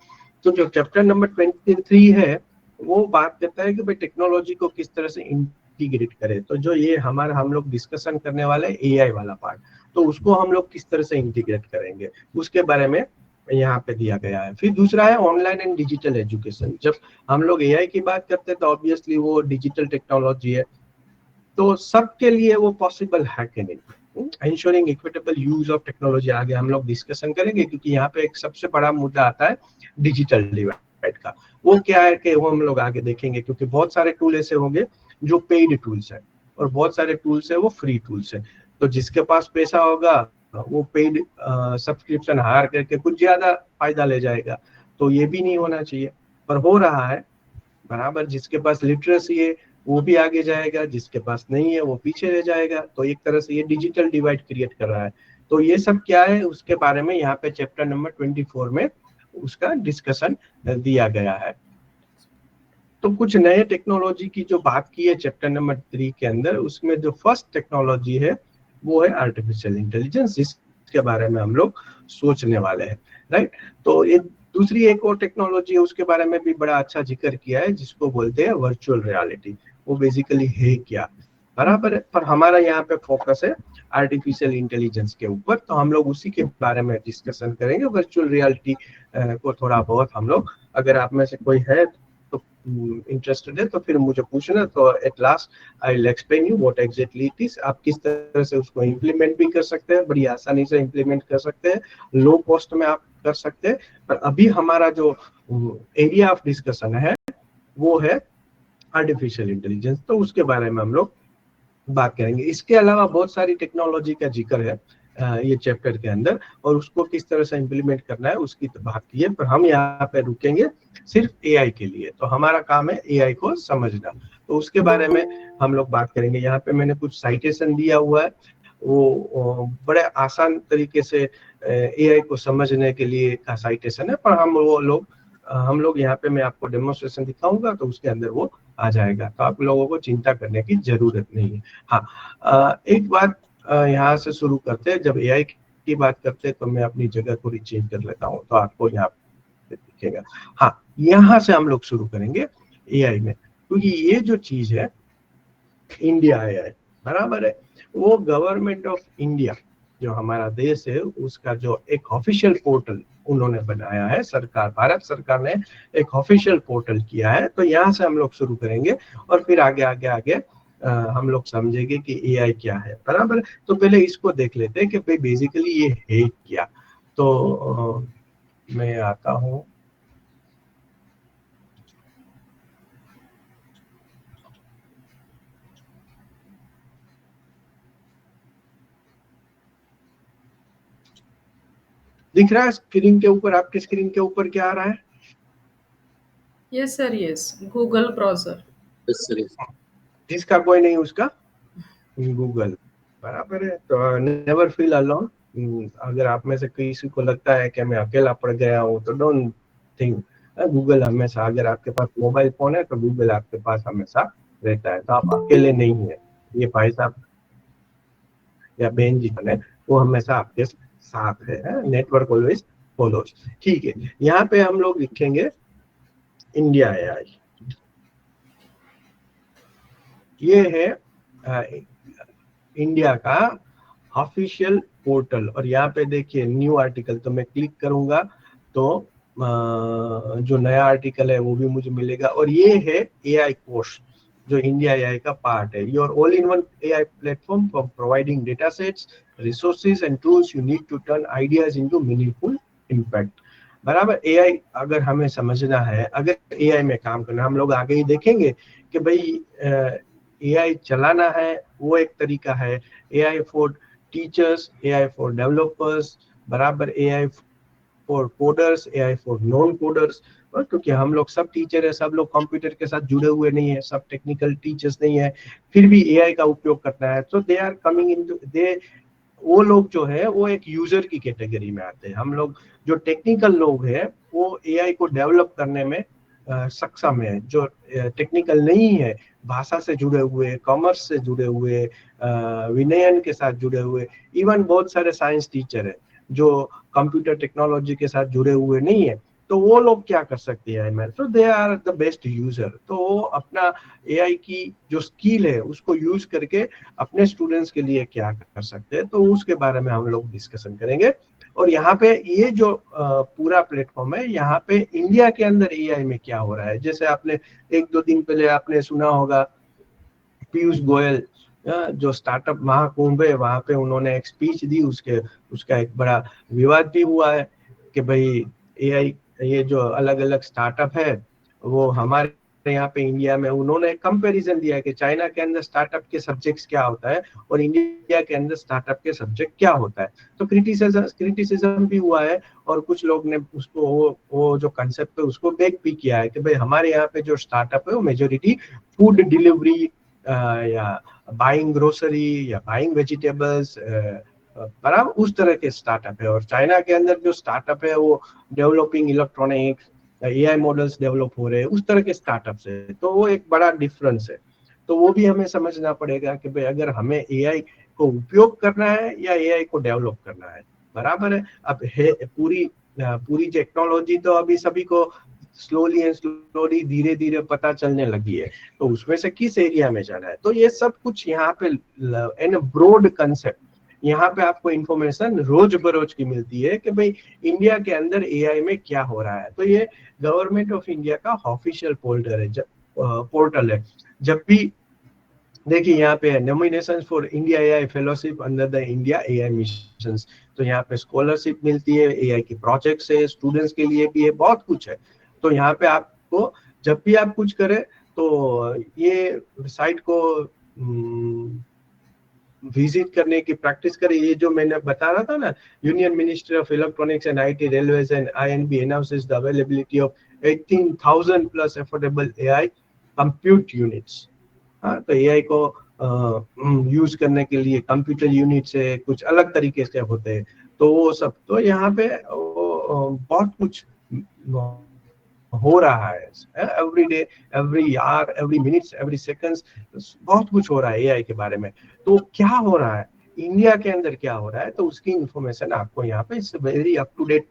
तो जो चैप्टर नंबर 23 है वो बात करता है कि भाई टेक्नोलॉजी को किस तरह से इंटीग्रेट करें। तो जो ये हमारा हम लोग डिस्कशन करने वाले एआई वाला पार्ट, तो उसको हम लोग किस तरह से इंटीग्रेट करेंगे उसके बारे में यहाँ पे दिया गया है। फिर दूसरा है ऑनलाइन एंड डिजिटल एजुकेशन। जब हम लोग एआई की बात करते हैं तो ऑब्वियसली वो डिजिटल टेक्नोलॉजी है, तो सबके लिए वो पॉसिबल है कि नहीं। Ensuring equitable use of technology आगे हम लोग डिस्कशन करेंगे, क्योंकि यहाँ पे एक सबसे बड़ा मुद्दा आता है डिजिटल डिवाइड का। वो क्या है कि वो हम लोग आगे देखेंगे, क्योंकि बहुत सारे टूल ऐसे होंगे जो पेड टूल्स है और बहुत सारे टूल्स है वो फ्री टूल्स है। तो जिसके पास पैसा होगा वो पेड सब्सक्रिप्शन हायर करके कुछ ज्यादा फायदा ले जाएगा, तो ये भी नहीं होना चाहिए, पर हो रहा है बराबर। जिसके पास लिटरेसी है वो भी आगे जाएगा, जिसके पास नहीं है वो पीछे रह जाएगा। तो एक तरह से ये डिजिटल डिवाइड क्रिएट कर रहा है। तो ये सब क्या है उसके बारे में यहाँ पे चैप्टर नंबर 24 में उसका डिस्कशन दिया गया है। तो कुछ नए टेक्नोलॉजी की जो बात की है चैप्टर नंबर 3 के अंदर, उसमें जो फर्स्ट टेक्नोलॉजी है वो है आर्टिफिशियल इंटेलिजेंस, जिसके बारे में हम लोग सोचने वाले हैं, राइट। तो ये दूसरी एक और टेक्नोलॉजी है, उसके बारे में भी बड़ा अच्छा जिक्र किया है, जिसको बोलते हैं वर्चुअल रियलिटी। वो बेसिकली है क्या, बराबर है, पर हमारा यहाँ पे फोकस है आर्टिफिशियल इंटेलिजेंस के ऊपर, तो हम लोग उसी के बारे में डिस्कशन करेंगे। वर्चुअल रियलिटी को थोड़ा बहुत हम लोग, अगर आप में से कोई है तो इंटरेस्टेड है तो फिर मुझे पूछना, तो at last I will explain you what exactly it is. आप किस तरह से उसको इम्प्लीमेंट भी कर सकते हैं, बड़ी आसानी से इम्प्लीमेंट कर सकते हैं, लो कॉस्ट में आप कर सकते हैं। पर अभी हमारा जो एरिया ऑफ डिस्कशन है वो है आर्टिफिशियल इंटेलिजेंस, तो उसके बारे में हम लोग बात करेंगे। इसके अलावा बहुत सारी टेक्नोलॉजी का जिक्र है ये चैप्टर के अंदर, और उसको किस तरह से इम्प्लीमेंट करना है उसकी तो बात की है, पर हम यहाँ पे रुकेंगे सिर्फ एआई के लिए। तो हमारा काम है एआई को समझना, तो उसके बारे में हम लोग बात करेंगे। यहाँ पे मैंने कुछ साइटेशन दिया हुआ है, वो बड़े आसान तरीके से एआई को समझने के लिए का साइटेशन है, पर हम लोग यहाँ पे मैं आपको डेमोन्स्ट्रेशन दिखाऊंगा तो उसके अंदर वो आ जाएगा, तो आप लोगों को चिंता करने की जरूरत नहीं है। हाँ, एक बात यहाँ से शुरू करते हैं। जब एआई की बात करते हैं तो मैं अपनी जगह थोड़ी चेंज कर लेता हूँ, तो आपको यहाँ पे दिखेगा। हाँ, यहाँ से हम लोग शुरू करेंगे एआई में, क्योंकि ये जो चीज है इंडिया एआई, बराबर है, वो गवर्नमेंट ऑफ इंडिया जो हमारा देश है उसका जो एक ऑफिशियल पोर्टल उन्होंने बनाया है, सरकार, भारत सरकार ने एक ऑफिशियल पोर्टल किया है। तो यहाँ से हम लोग शुरू करेंगे और फिर आगे आगे आगे हम लोग समझेंगे कि एआई क्या है, बराबर। तो पहले इसको देख लेते हैं कि भाई बेसिकली ये है क्या। तो मैं आता हूँ, दिख रहा है स्क्रीन के ऊपर, आपके स्क्रीन के ऊपर क्या आ रहा है? Yes sir, yes, Google browser. जिसका कोई नहीं उसका गूगल, बराबर है। तो नेवर फील अलोन। अगर आप में से किसी को लगता है कि मैं अकेला पड़ गया हूँ तो डोंट थिंक, गूगल हमेशा, अगर आपके पास मोबाइल फोन है तो गूगल आपके पास हमेशा रहता है, तो आप अकेले नहीं है। ये भाई साहब या बहन जी है वो हमेशा आपके साथ है। Network always follows. ठीक है, यहाँ पे हम लोग लिखेंगे इंडिया एआई। ये है इंडिया का ऑफिशियल पोर्टल, और यहाँ पे देखिए न्यू आर्टिकल, तो मैं क्लिक करूंगा तो जो नया आर्टिकल है वो भी मुझे मिलेगा। और ये है एआई कोर्स जो इंडिया एआई का पार्ट है, your all in one AI platform for providing data sets, resources and tools you need to turn ideas into meaningful impact, बराबर। एआई अगर हमें समझना है, अगर एआई में काम करना, हम लोग आगे ही देखेंगे कि भाई एआई चलाना है वो एक तरीका है, AI for teachers, AI for developers, बराबर, AI for coders, AI for non coders. क्योंकि हम लोग सब टीचर है, सब लोग कंप्यूटर के साथ जुड़े हुए नहीं है, सब टेक्निकल टीचर्स नहीं है, फिर भी एआई का उपयोग करना है। तो दे आर कमिंग इन, दे, वो लोग जो है वो एक यूजर की कैटेगरी में आते हैं। हम लोग जो टेक्निकल लोग हैं वो एआई को डेवलप करने में सक्षम है। जो टेक्निकल नहीं है, भाषा से जुड़े हुए, कॉमर्स से जुड़े हुए, विनयन के साथ जुड़े हुए, इवन बहुत सारे साइंस टीचर है जो कंप्यूटर टेक्नोलॉजी के साथ जुड़े हुए नहीं है, तो वो लोग क्या कर सकते हैं एआई? तो they are the best user. तो वो अपना एआई की जो स्किल है उसको यूज करके अपने स्टूडेंट्स के लिए क्या कर सकते हैं, तो उसके बारे में हम लोग डिस्कशन करेंगे। और यहाँ पे ये जो पूरा प्लेटफॉर्म है, यहाँ पे इंडिया के अंदर एआई में क्या हो रहा है, जैसे आपने 1-2 दिन पहले आपने सुना होगा पीयूष गोयल जो स्टार्टअप महाकुंभ है वहां पे उन्होंने एक स्पीच दी, उसका एक बड़ा विवाद भी हुआ है कि भाई एआई, ये जो अलग अलग स्टार्टअप है वो हमारे यहाँ पे इंडिया में, उन्होंने कंपैरिजन दिया है कि चाइना के अंदर स्टार्टअप के सब्जेक्ट्स क्या होता है और इंडिया के अंदर स्टार्टअप के सब्जेक्ट क्या होता है। तो क्रिटिसिज्म भी हुआ है, और कुछ लोग ने उसको वो जो कंसेप्ट है उसको बैक भी किया है कि भाई हमारे यहाँ पे जो स्टार्टअप है वो मेजोरिटी फूड डिलीवरी या बाइंग ग्रोसरी या बाइंग वेजिटेबल्स, बराबर उस तरह के स्टार्टअप है। और चाइना के अंदर जो स्टार्टअप है वो developing electronics, AI models develop हो रहे हैं, उस तरह के स्टार्टअप से। तो वो एक बड़ा डिफरेंस है। तो वो भी हमें समझना पड़ेगा कि भाई अगर हमें एआई को उपयोग करना है या एआई को डेवलप करना है, बराबर है। अब है पूरी टेक्नोलॉजी तो अभी सभी को स्लोली धीरे धीरे पता चलने लगी है, तो उसमें से किस एरिया में जाना है, तो ये सब कुछ यहाँ पे इन ब्रॉड कंसेप्ट, यहाँ पे आपको इंफॉर्मेशन रोज बरोज की मिलती है कि भाई इंडिया के अंदर एआई में क्या हो रहा है। तो ये गवर्नमेंट ऑफ इंडिया का ऑफिशियल पोर्टल है। जब भी देखिए यहाँ पे nomination for India AI fellowship under the India AI missions, तो यहाँ पे स्कॉलरशिप मिलती है, एआई की प्रोजेक्ट्स है, स्टूडेंट्स के लिए भी है, बहुत कुछ है। तो यहाँ पे आपको जब भी आप कुछ करें तो ये साइट को विजिट करने की प्रैक्टिस करें। ये जो मैंने बता रहा था ना, union ministry of electronics and IT, railways and I&B announces the availability of 18,000 plus affordable AI compute units. हाँ, तो एआई को यूज करने के लिए कंप्यूटर यूनिट से कुछ अलग तरीके से होते हैं, तो वो सब, तो यहाँ पे बहुत कुछ हो रहा है every day, every hour, every minutes, every seconds, बहुत कुछ हो रहा है एआई के बारे में। तो क्या हो रहा है इंडिया के अंदर, क्या हो रहा है, तो उसकी इंफॉर्मेशन आपको यहाँ पे it's very up to date.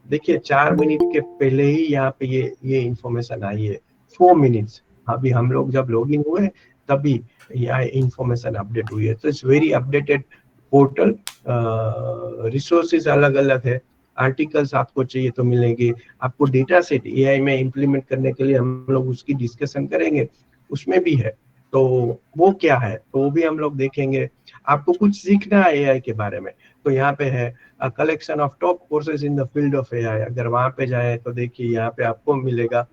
देखिए 4 मिनट के पहले ही यहाँ पे ये इंफॉर्मेशन आई है, 4 मिनट्स, अभी हम लोग जब लॉग इन हुए तभी यह इंफॉर्मेशन अपडेट हुई है। तो it's very updated portal, resources अलग अलग है, आर्टिकल्स आपको चाहिए तो मिलेंगे, आपको डेटा सेट एआई में इम्प्लीमेंट करने के लिए हम लोग उसकी डिस्कशन करेंगे, उसमें भी है। तो वो क्या है तो वो भी हम लोग देखेंगे। आपको कुछ सीखना है एआई के बारे में तो यहाँ पे है collection of top courses in the field of AI. अगर वहां पे जाए तो देखिए यहाँ पे आपको मिलेगा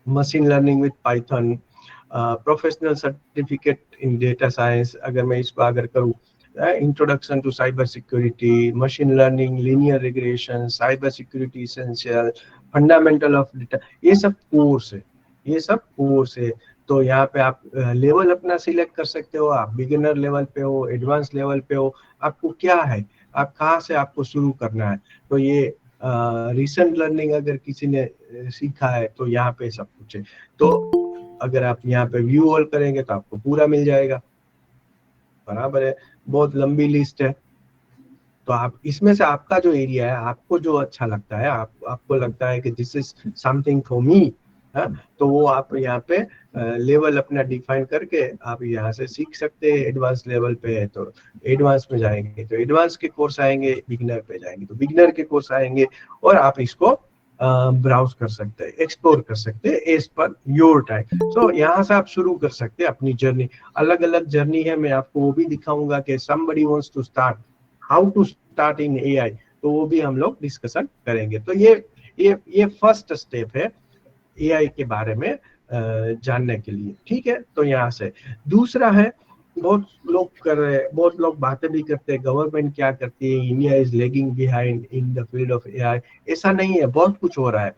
machine learning with Python, professional certificate in data science. अगर मैं इसको अगर करूँ, introduction to cyber security, machine learning, linear regression, cyber security essential, fundamental of data, ये सब कोर्स है, ये सब कोर्स है। तो यहाँ पे आप लेवल अपना सिलेक्ट कर सकते हो, आप बिगिनर लेवल पे हो, एडवांस लेवल पे हो, आपको क्या है, आप कहाँ से आपको शुरू करना है। तो ये रिसेंट लर्निंग अगर किसी ने सीखा है तो यहाँ पे सब कुछ है। तो अगर आप यहाँ पे व्यू ऑल करेंगे तो आपको पूरा मिल जाएगा, बराबर है। बहुत लंबी लिस्ट है, तो आप इसमें से आपका जो एरिया है, आपको जो अच्छा लगता है, आपको लगता है कि this is something for me, तो वो आप यहाँ पे लेवल अपना डिफाइन करके आप यहाँ से सीख सकते हैं। एडवांस लेवल पे है तो एडवांस में जाएंगे तो एडवांस के कोर्स आएंगे, बिगिनर पे जाएंगे तो बिगिनर के कोर्स आएंगे, और आप इसको ब्राउज कर सकते हैं, एक्सप्लोर कर सकते हैं एज पर योर टाइम। सो यहाँ से आप शुरू कर सकते हैं अपनी जर्नी। अलग अलग जर्नी है, मैं आपको वो भी दिखाऊंगा कि somebody wants to start, how to start in AI, तो वो भी हम लोग डिस्कशन करेंगे। तो ये फर्स्ट स्टेप है एआई के बारे में जानने के लिए, ठीक है। तो यहाँ से दूसरा है, बहुत लोग कर रहे हैं, बहुत लोग बातें भी करते हैं, गवर्नमेंट क्या करती है, India is lagging behind in the field of AI. ऐसा नहीं है, बहुत कुछ हो रहा है।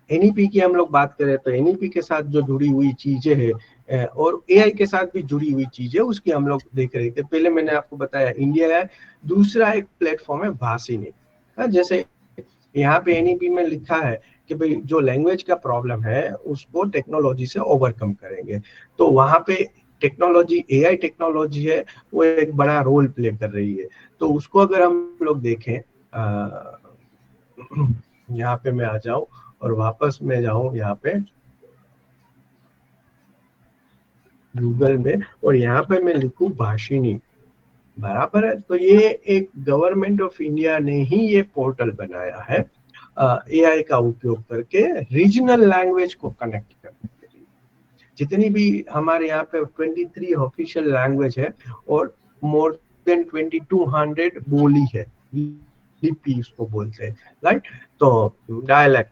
एनईपी की हम लोग बात करें तो एनईपी के साथ जो जुड़ी हुई चीजें हैं और एआई के साथ भी जुड़ी हुई चीजें, उसकी हम लोग देख रहे थे। पहले मैंने आपको बताया इंडिया है, दूसरा एक प्लेटफॉर्म है भाषिनी। जैसे यहाँ पे एनईपी में लिखा है कि भाई जो लैंग्वेज का प्रॉब्लम है उसको टेक्नोलॉजी से ओवरकम करेंगे। तो वहाँ पे टेक्नोलॉजी, एआई टेक्नोलॉजी है, वो एक बड़ा रोल प्ले कर रही है। तो उसको अगर हम लोग देखें, यहाँ पे मैं आ जाऊं और वापस मैं जाऊं यहाँ पे गूगल में, और यहाँ पे मैं लिखूं भाषिनी, बराबर है। तो ये एक गवर्नमेंट ऑफ इंडिया ने ही ये पोर्टल बनाया है एआई का उपयोग करके रीजनल लैंग्वेज को कनेक्ट करने के लिए। जितनी भी हमारे यहाँ पे 23 ऑफिशियल लैंग्वेज है और मोर देन 2200 बोली है, लिपि उसको बोलते हैं, राइट। तो डायलेक्ट,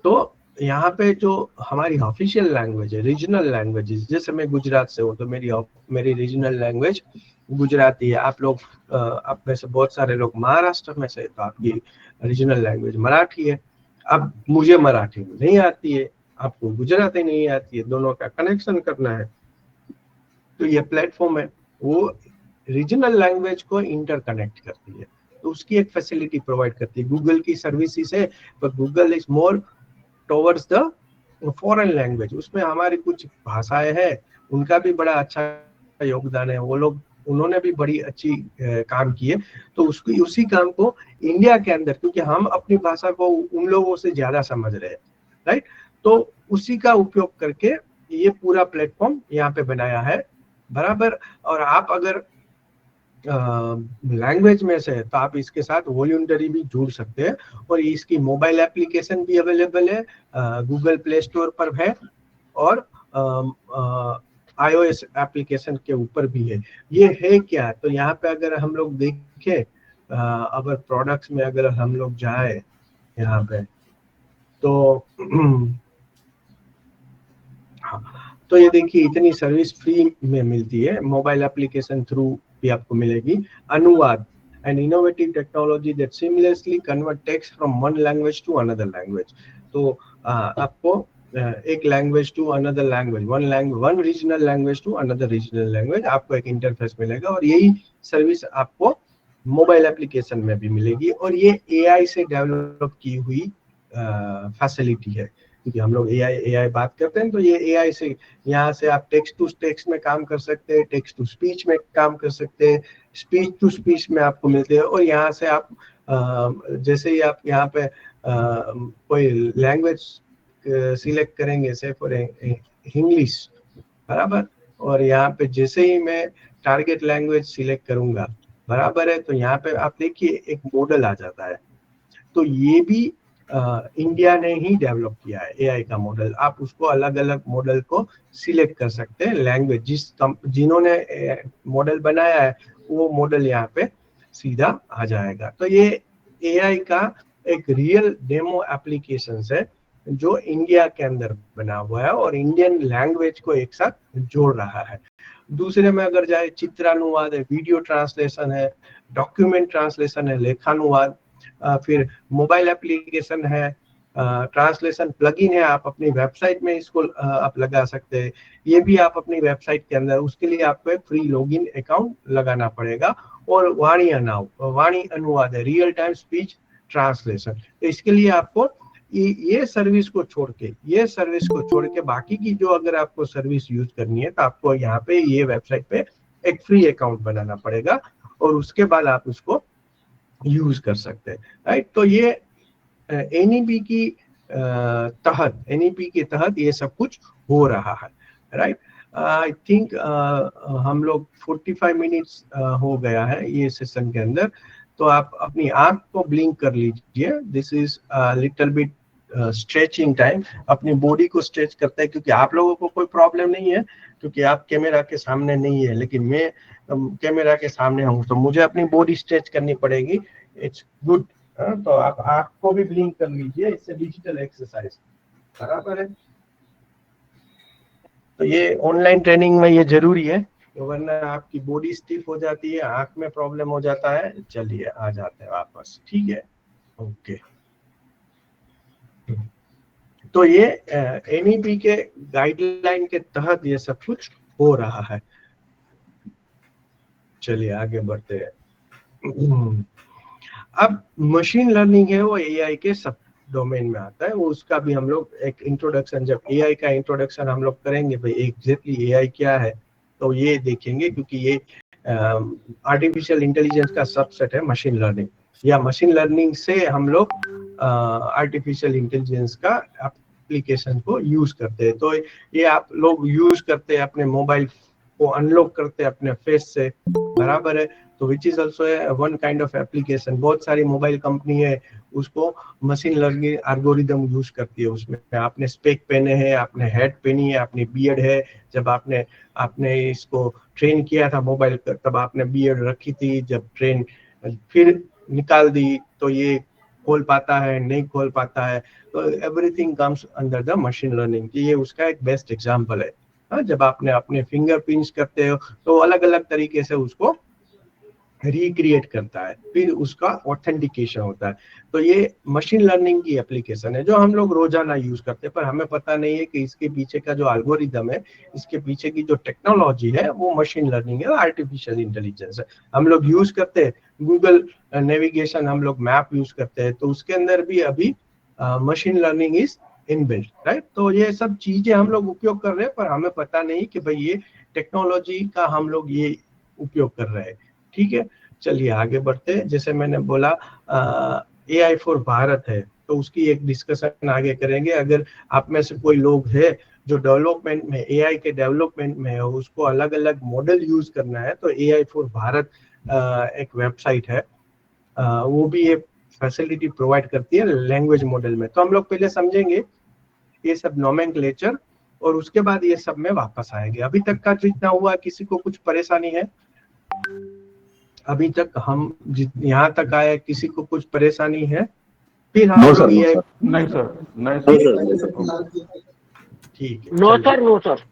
तो यहाँ पे जो हमारी ऑफिशियल लैंग्वेज है, रीजनल लैंग्वेजेस, जैसे मैं गुजरात से हूँ तो मेरी रीजनल लैंग्वेज गुजराती है। आप लोग आप में से बहुत सारे लोग महाराष्ट्र में से, तो आपकी रीजनल लैंग्वेज मराठी है। अब मुझे मराठी नहीं आती है, आपको गुजराती नहीं आती है, दोनों का कनेक्शन करना है। तो ये प्लेटफॉर्म है, वो रीजनल लैंग्वेज को इंटरकनेक्ट करती है, तो उसकी एक फैसिलिटी प्रोवाइड करती है। गूगल की सर्विसेज है, पर Google is more towards the foreign language. उसमें हमारी कुछ भाषाएं हैं, उनका भी बड़ा अच्छा योगदान है, वो लोग, उन्होंने भी बड़ी अच्छी काम किए। तो उसकी उसी काम को इंडिया के अंदर, क्योंकि हम अपनी भाषा को उन लोगों से ज्यादा समझ रहे हैं, राइट, तो उसी का उपयोग करके ये पूरा प्लेटफॉर्म यहाँ पे बनाया है, बराबर। और आप अगर लैंग्वेज में से तो आप इसके साथ वॉलंटरी भी जुड़ सकते हैं, और इसकी मोबाइल एप्लीकेशन भी अवेलेबल है, गूगल प्ले स्टोर पर है, और iOS एप्लीकेशन के ऊपर भी है। ये है क्या, तो यहाँ पे अगर हम लोग देखें, अगर प्रोडक्ट्स में अगर हम लोग जाए यहाँ पे, तो तो ये देखिए इतनी सर्विस फ्री में मिलती है। मोबाइल एप्लीकेशन थ्रू भी आपको मिलेगी। अनुवाद, an innovative technology that seamlessly convert text from one language to another language। तो आपको एक language to another language, one regional language to another regional language, आपको एक इंटरफेस मिलेगा, और यही सर्विस आपको मोबाइल एप्लीकेशन में भी मिलेगी। और ये एआई से डेवलप की हुई फैसिलिटी है, क्योंकि हम लोग एआई बात करते हैं, तो ये एआई से, यहाँ से आप टेक्स्ट टू टेक्स्ट में काम कर सकते हैं, टेक्स्ट टू स्पीच में काम कर सकते हैं, स्पीच टू स्पीच में आपको मिलते हैं। और यहाँ से आप जैसे ही आप यहाँ पे कोई लैंग्वेज सिलेक्ट करेंगे, से फॉर इंग्लिश, बराबर, और यहाँ पे जैसे ही मैं टारगेट लैंग्वेज सिलेक्ट करूंगा, बराबर है, तो यहाँ पे आप देखिए एक मॉडल आ जाता है। तो ये भी इंडिया ने ही डेवलप किया है एआई का मॉडल। आप उसको अलग अलग मॉडल को सिलेक्ट कर सकते हैं, लैंग्वेज जिन्होंने मॉडल बनाया है वो मॉडल यहाँ पे सीधा आ जाएगा। तो ये एआई का एक रियल डेमो एप्लीकेशन है जो इंडिया के अंदर बना हुआ है और इंडियन लैंग्वेज को एक साथ जोड़ रहा है। दूसरे में अगर जाए, चित्रानुवाद है, वीडियो ट्रांसलेशन है, डॉक्यूमेंट ट्रांसलेशन है, लेखानुवाद, फिर मोबाइल एप्लीकेशन है, ट्रांसलेशन प्लगइन है, आप अपनी वेबसाइट में इसको आप लगा सकते हैं। ये भी आप अपनी वेबसाइट के अंदर, उसके लिए आपको एक फ्री लॉगिन अकाउंट लगाना पड़ेगा। और वाणी अनुवाद है, रियल टाइम स्पीच ट्रांसलेशन। तो इसके लिए आपको ये सर्विस को छोड़ के बाकी की जो अगर आपको सर्विस यूज करनी है तो आपको यहाँ पे ये वेबसाइट पे एक फ्री अकाउंट बनाना पड़ेगा और उसके बाद आप उसको यूज कर सकते हैं, राइट। तो ये एनईपी के तहत ये सब कुछ हो रहा है, राइट। आई थिंक हम लोग 45 मिनट्स हो गया है ये सेशन के अंदर। तो आप अपनी आंख को ब्लिंक कर लीजिए। This is little bit stretching time. अपनी बॉडी को स्ट्रेच करते हैं, क्योंकि आप लोगों को कोई प्रॉब्लम नहीं है क्योंकि आप कैमरा के सामने नहीं है, लेकिन मैं कैमरा के सामने हूँ तो मुझे अपनी बॉडी स्ट्रेच करनी पड़ेगी। It's good. तो आप आंख को भी ब्लिंक कर लीजिए, इससे डिजिटल एक्सरसाइज, बराबर है। तो ये ऑनलाइन ट्रेनिंग में ये जरूरी है, वरना आपकी बॉडी स्टिफ हो जाती है, आंख में प्रॉब्लम हो जाता है। चलिए आ जाते हैं वापस, ठीक है, ओके। तो ये एनईपी के गाइडलाइन के तहत ये सब कुछ हो रहा है। चलिए आगे बढ़ते हैं। अब मशीन लर्निंग है वो एआई के सब डोमेन में आता है, वो उसका भी हम लोग एक इंट्रोडक्शन, जब एआई का इंट्रोडक्शन हम लोग करेंगे भाई एग्जैक्टली एआई क्या है तो ये देखेंगे, क्योंकि ये आर्टिफिशियल इंटेलिजेंस का सबसेट है मशीन लर्निंग, या मशीन लर्निंग से हम लोग आर्टिफिशियल इंटेलिजेंस का एप्लीकेशन को यूज करते हैं। तो ये आप लोग यूज करते हैं, अपने मोबाइल को अनलॉक करते हैं अपने फेस से, बराबर है। तो which is also one kind of application. बहुत सारी मोबाइल कंपनी है उसको मशीन लर्निंग एल्गोरिदम यूज करती है। उसमें आपने स्पेक पहने हैं, आपने हेड पहनी है, आपने बियर्ड है, जब आपने इसको ट्रेन किया था मोबाइल तब आपने बियर्ड रखी थी, जब ट्रेन फिर निकाल दी तो ये खोल पाता है, नहीं खोल पाता है। तो everything comes under the machine learning. ये उसका एक बेस्ट एग्जांपल है। जब आपने अपने फिंगर पिंच करते हो तो अलग अलग तरीके से उसको रिक्रिएट करता है, फिर उसका ऑथेंटिकेशन होता है। तो ये मशीन लर्निंग की एप्लीकेशन है जो हम लोग रोजाना यूज करते हैं, पर हमें पता नहीं है कि इसके पीछे का जो एल्गोरिदम है, इसके पीछे की जो टेक्नोलॉजी है वो मशीन लर्निंग है, आर्टिफिशियल इंटेलिजेंस है। हम लोग यूज करते हैं गूगल नेविगेशन, हम लोग मैप यूज करते हैं, तो उसके अंदर भी अभी machine learning is inbuilt, right. तो ये सब चीजें हम लोग उपयोग कर रहे हैं, पर हमें पता नहीं कि भाई ये टेक्नोलॉजी का हम लोग ये उपयोग कर रहे हैं, ठीक है। चलिए आगे बढ़ते हैं। जैसे मैंने बोला AI फॉर भारत है, तो उसकी एक डिस्कशन आगे करेंगे। अगर आप में से कोई लोग है जो डेवलपमेंट में, AI के डेवलपमेंट में है, उसको अलग अलग मॉडल यूज करना है, तो AI फॉर भारत एक वेबसाइट है, वो भी ये फैसिलिटी प्रोवाइड करती है लैंग्वेज मॉडल में। तो हम लोग पहले समझेंगे ये सब नोमेनक्लेचर और उसके बाद ये सब में वापस आएंगे। अभी तक का जितना हुआ, किसी को कुछ परेशानी है? अभी तक हम यहाँ तक आए, किसी को कुछ परेशानी है? फिर हम लोग ये नहीं सर, ठीक है, नो सर।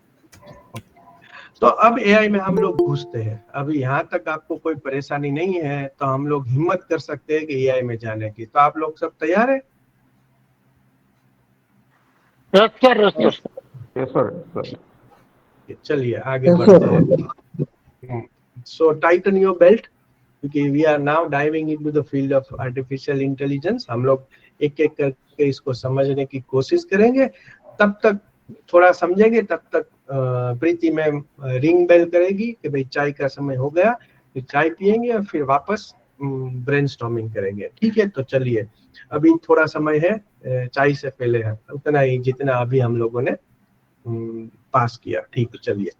तो अब AI में हम लोग घुसते हैं। अभी यहाँ तक आपको कोई परेशानी नहीं है तो हम लोग हिम्मत कर सकते हैं कि AI में जाने की। तो आप लोग सब तैयार है? Yes sir. चलिए आगे बढ़ते हैं। सो टाइटन योर बेल्ट, क्योंकि we are now diving into the field of artificial intelligence. हम लोग एक एक करके इसको समझने की कोशिश करेंगे। तब तक थोड़ा समझेंगे, तब तक प्रीति मैम रिंग बेल करेगी कि भाई चाय का समय हो गया, फिर चाय पियेंगे और फिर वापस ब्रेनस्टॉर्मिंग करेंगे, ठीक है। तो चलिए, अभी थोड़ा समय है चाय से पहले है, उतना ही जितना अभी हम लोगों ने पास किया, ठीक है चलिए।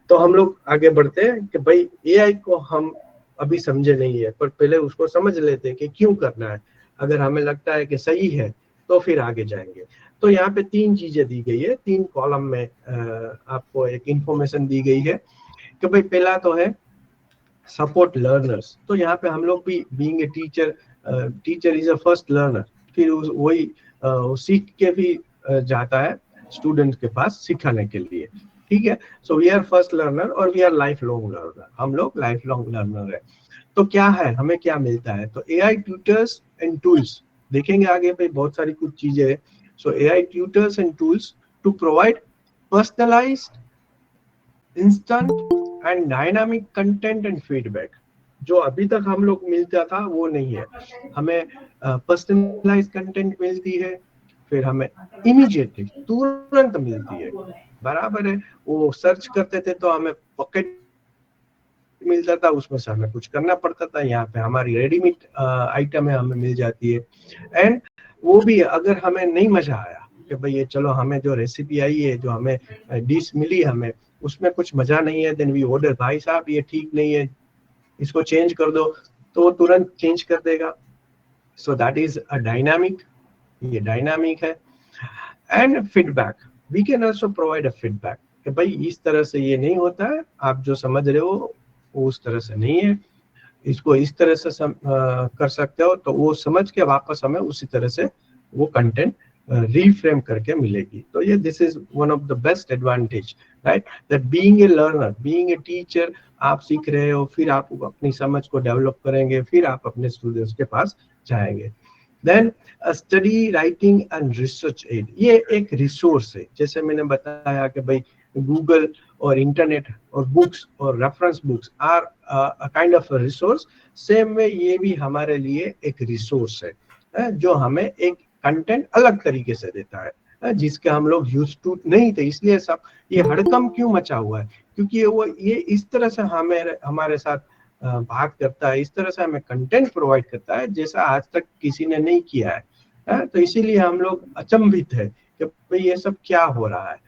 तो हम लोग आगे बढ़ते हैं कि भाई एआई को हम अभी समझे नहीं है, पर पहले उसको समझ लेते हैं कि क्यों करना है। अगर हमें लगता है कि सही है तो फिर आगे जाएंगे। तो यहाँ पे 3 चीजें दी गई है, 3 कॉलम में आपको एक इंफॉर्मेशन दी गई है कि भाई पहला तो है सपोर्ट लर्नर्स। तो यहाँ पे हम लोग भी being a teacher, teacher is a first learner, फिर वही सीख के भी जाता है स्टूडेंट के पास सिखाने के लिए, ठीक है। So we are first learner और we are life long learner, हम लोग लाइफ लॉन्ग लर्नर है। तो क्या है, हमें क्या मिलता है, तो एआई ट्यूटर्स एंड टूल्स देखेंगे आगे पे, बहुत सारी कुछ चीजें है। So AI tutors and tools to provide personalised, instant and dynamic content and feedback. जो अभी तक हम लोग मिलता था वो नहीं है। हमें पर्सनलाइज कंटेंट मिलती है, फिर हमें इमीडिएटली तुरंत मिलती है, बराबर है। वो सर्च करते थे तो हमें पॉकेट मिलता था, उसमें से हमें कुछ करना पड़ता था। यहाँ पे हमारी रेडीमेड आइटम है, हमें मिल जाती है। एंड वो भी अगर हमें नहीं मजा आया कि भाई ये चलो हमें जो रेसिपी आई है, जो हमें डिश मिली, हमें उसमें कुछ मजा नहीं है, देन वी ऑर्डर, भाई साहब ये ठीक नहीं है, इसको चेंज कर दो, तो वो तुरंत चेंज कर देगा। So that is a dynamic, ये डायनामिक है। And feedback, we can also provide a feedback कि भाई इस तरह से ये नहीं होता है, आप जो समझ रहे हो वो उस तरह से नहीं है, इसको इस तरह से कर सकते हो, तो वो समझ के वापस हमें उसी तरह से वो कंटेंट रीफ्रेम करके मिलेगी। तो ये this is one of the best advantage, right, that being a learner, being a teacher, आप सीख रहे हो, फिर आप अपनी समझ को डेवलप करेंगे, फिर आप अपने स्टूडेंट्स के पास जाएंगे। Then study writing and research aid, ये एक रिसोर्स है। जैसे मैंने बताया कि भाई गूगल और इंटरनेट और बुक्स और reference books are a kind of resource, same way ये भी हमारे लिए एक रिसोर्स है, जो हमें एक कंटेंट अलग तरीके से देता है, जिसके हम लोग यूज टू नहीं थे। इसलिए सब ये हड़कंप क्यों मचा हुआ है, क्योंकि ये इस तरह से हमारे साथ बात करता है, इस तरह से हमें कंटेंट प्रोवाइड करता है जैसा आज तक किसी ने नहीं किया है। तो इसीलिए हम लोग अचंभित है कि भाई ये सब क्या हो रहा है।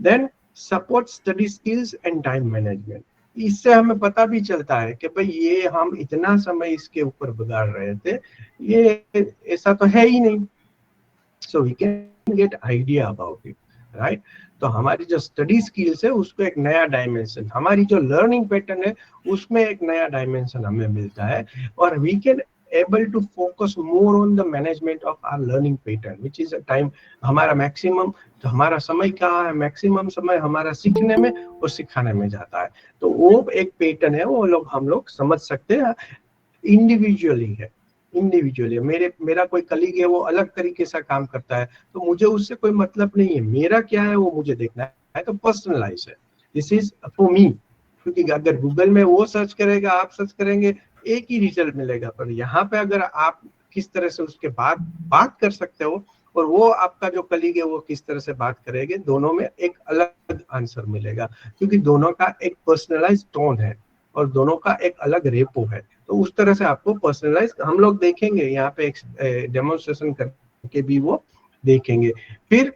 Then support study skills and time management, इससे हमें पता भी चलता है कि भाई ये हम इतना समय इसके ऊपर गुजार रहे थे, ये ऐसा तो है ही नहीं। So we can get idea about it, right. तो हमारी जो स्टडी स्किल्स है उसको एक नया डायमेंशन, हमारी जो लर्निंग पैटर्न है उसमें एक नया डायमेंशन हमें मिलता है, और we can able to focus more on the management of our learning pattern, which is a time, हमारा मैक्सिमम, तो हमारा समय कहाँ है, मैक्सिमम समय हमारा सीखने में और सिखाने में जाता है। तो वो एक पैटर्न है, वो लोग हम लोग समझ सकते हैं, इंडिविजुअली है, इंडिविजुअली। मेरा कोई कलीग है, वो अलग तरीके से काम करता है, तो मुझे उससे कोई मतलब नहीं है, मेरा क्या है वो मुझे देखना है, तो पर्सनलाइज है, दिस इज फॉर मी। क्योंकि अगर गूगल में वो सर्च करेगा, आप सर्च करेंगे, एक ही रिजल्ट मिलेगा, पर यहाँ पे अगर आप किस तरह से उसके बाद बात कर सकते हो, और वो आपका जो कलीग है वो किस तरह से बात करेंगे, दोनों में एक अलग आंसर मिलेगा, क्योंकि दोनों का एक पर्सनलाइज टोन है और दोनों का एक अलग रेपो है। तो उस तरह से आपको पर्सनलाइज हम लोग देखेंगे, यहाँ पे एक डेमोन्स्ट्रेशन करके भी वो देखेंगे। फिर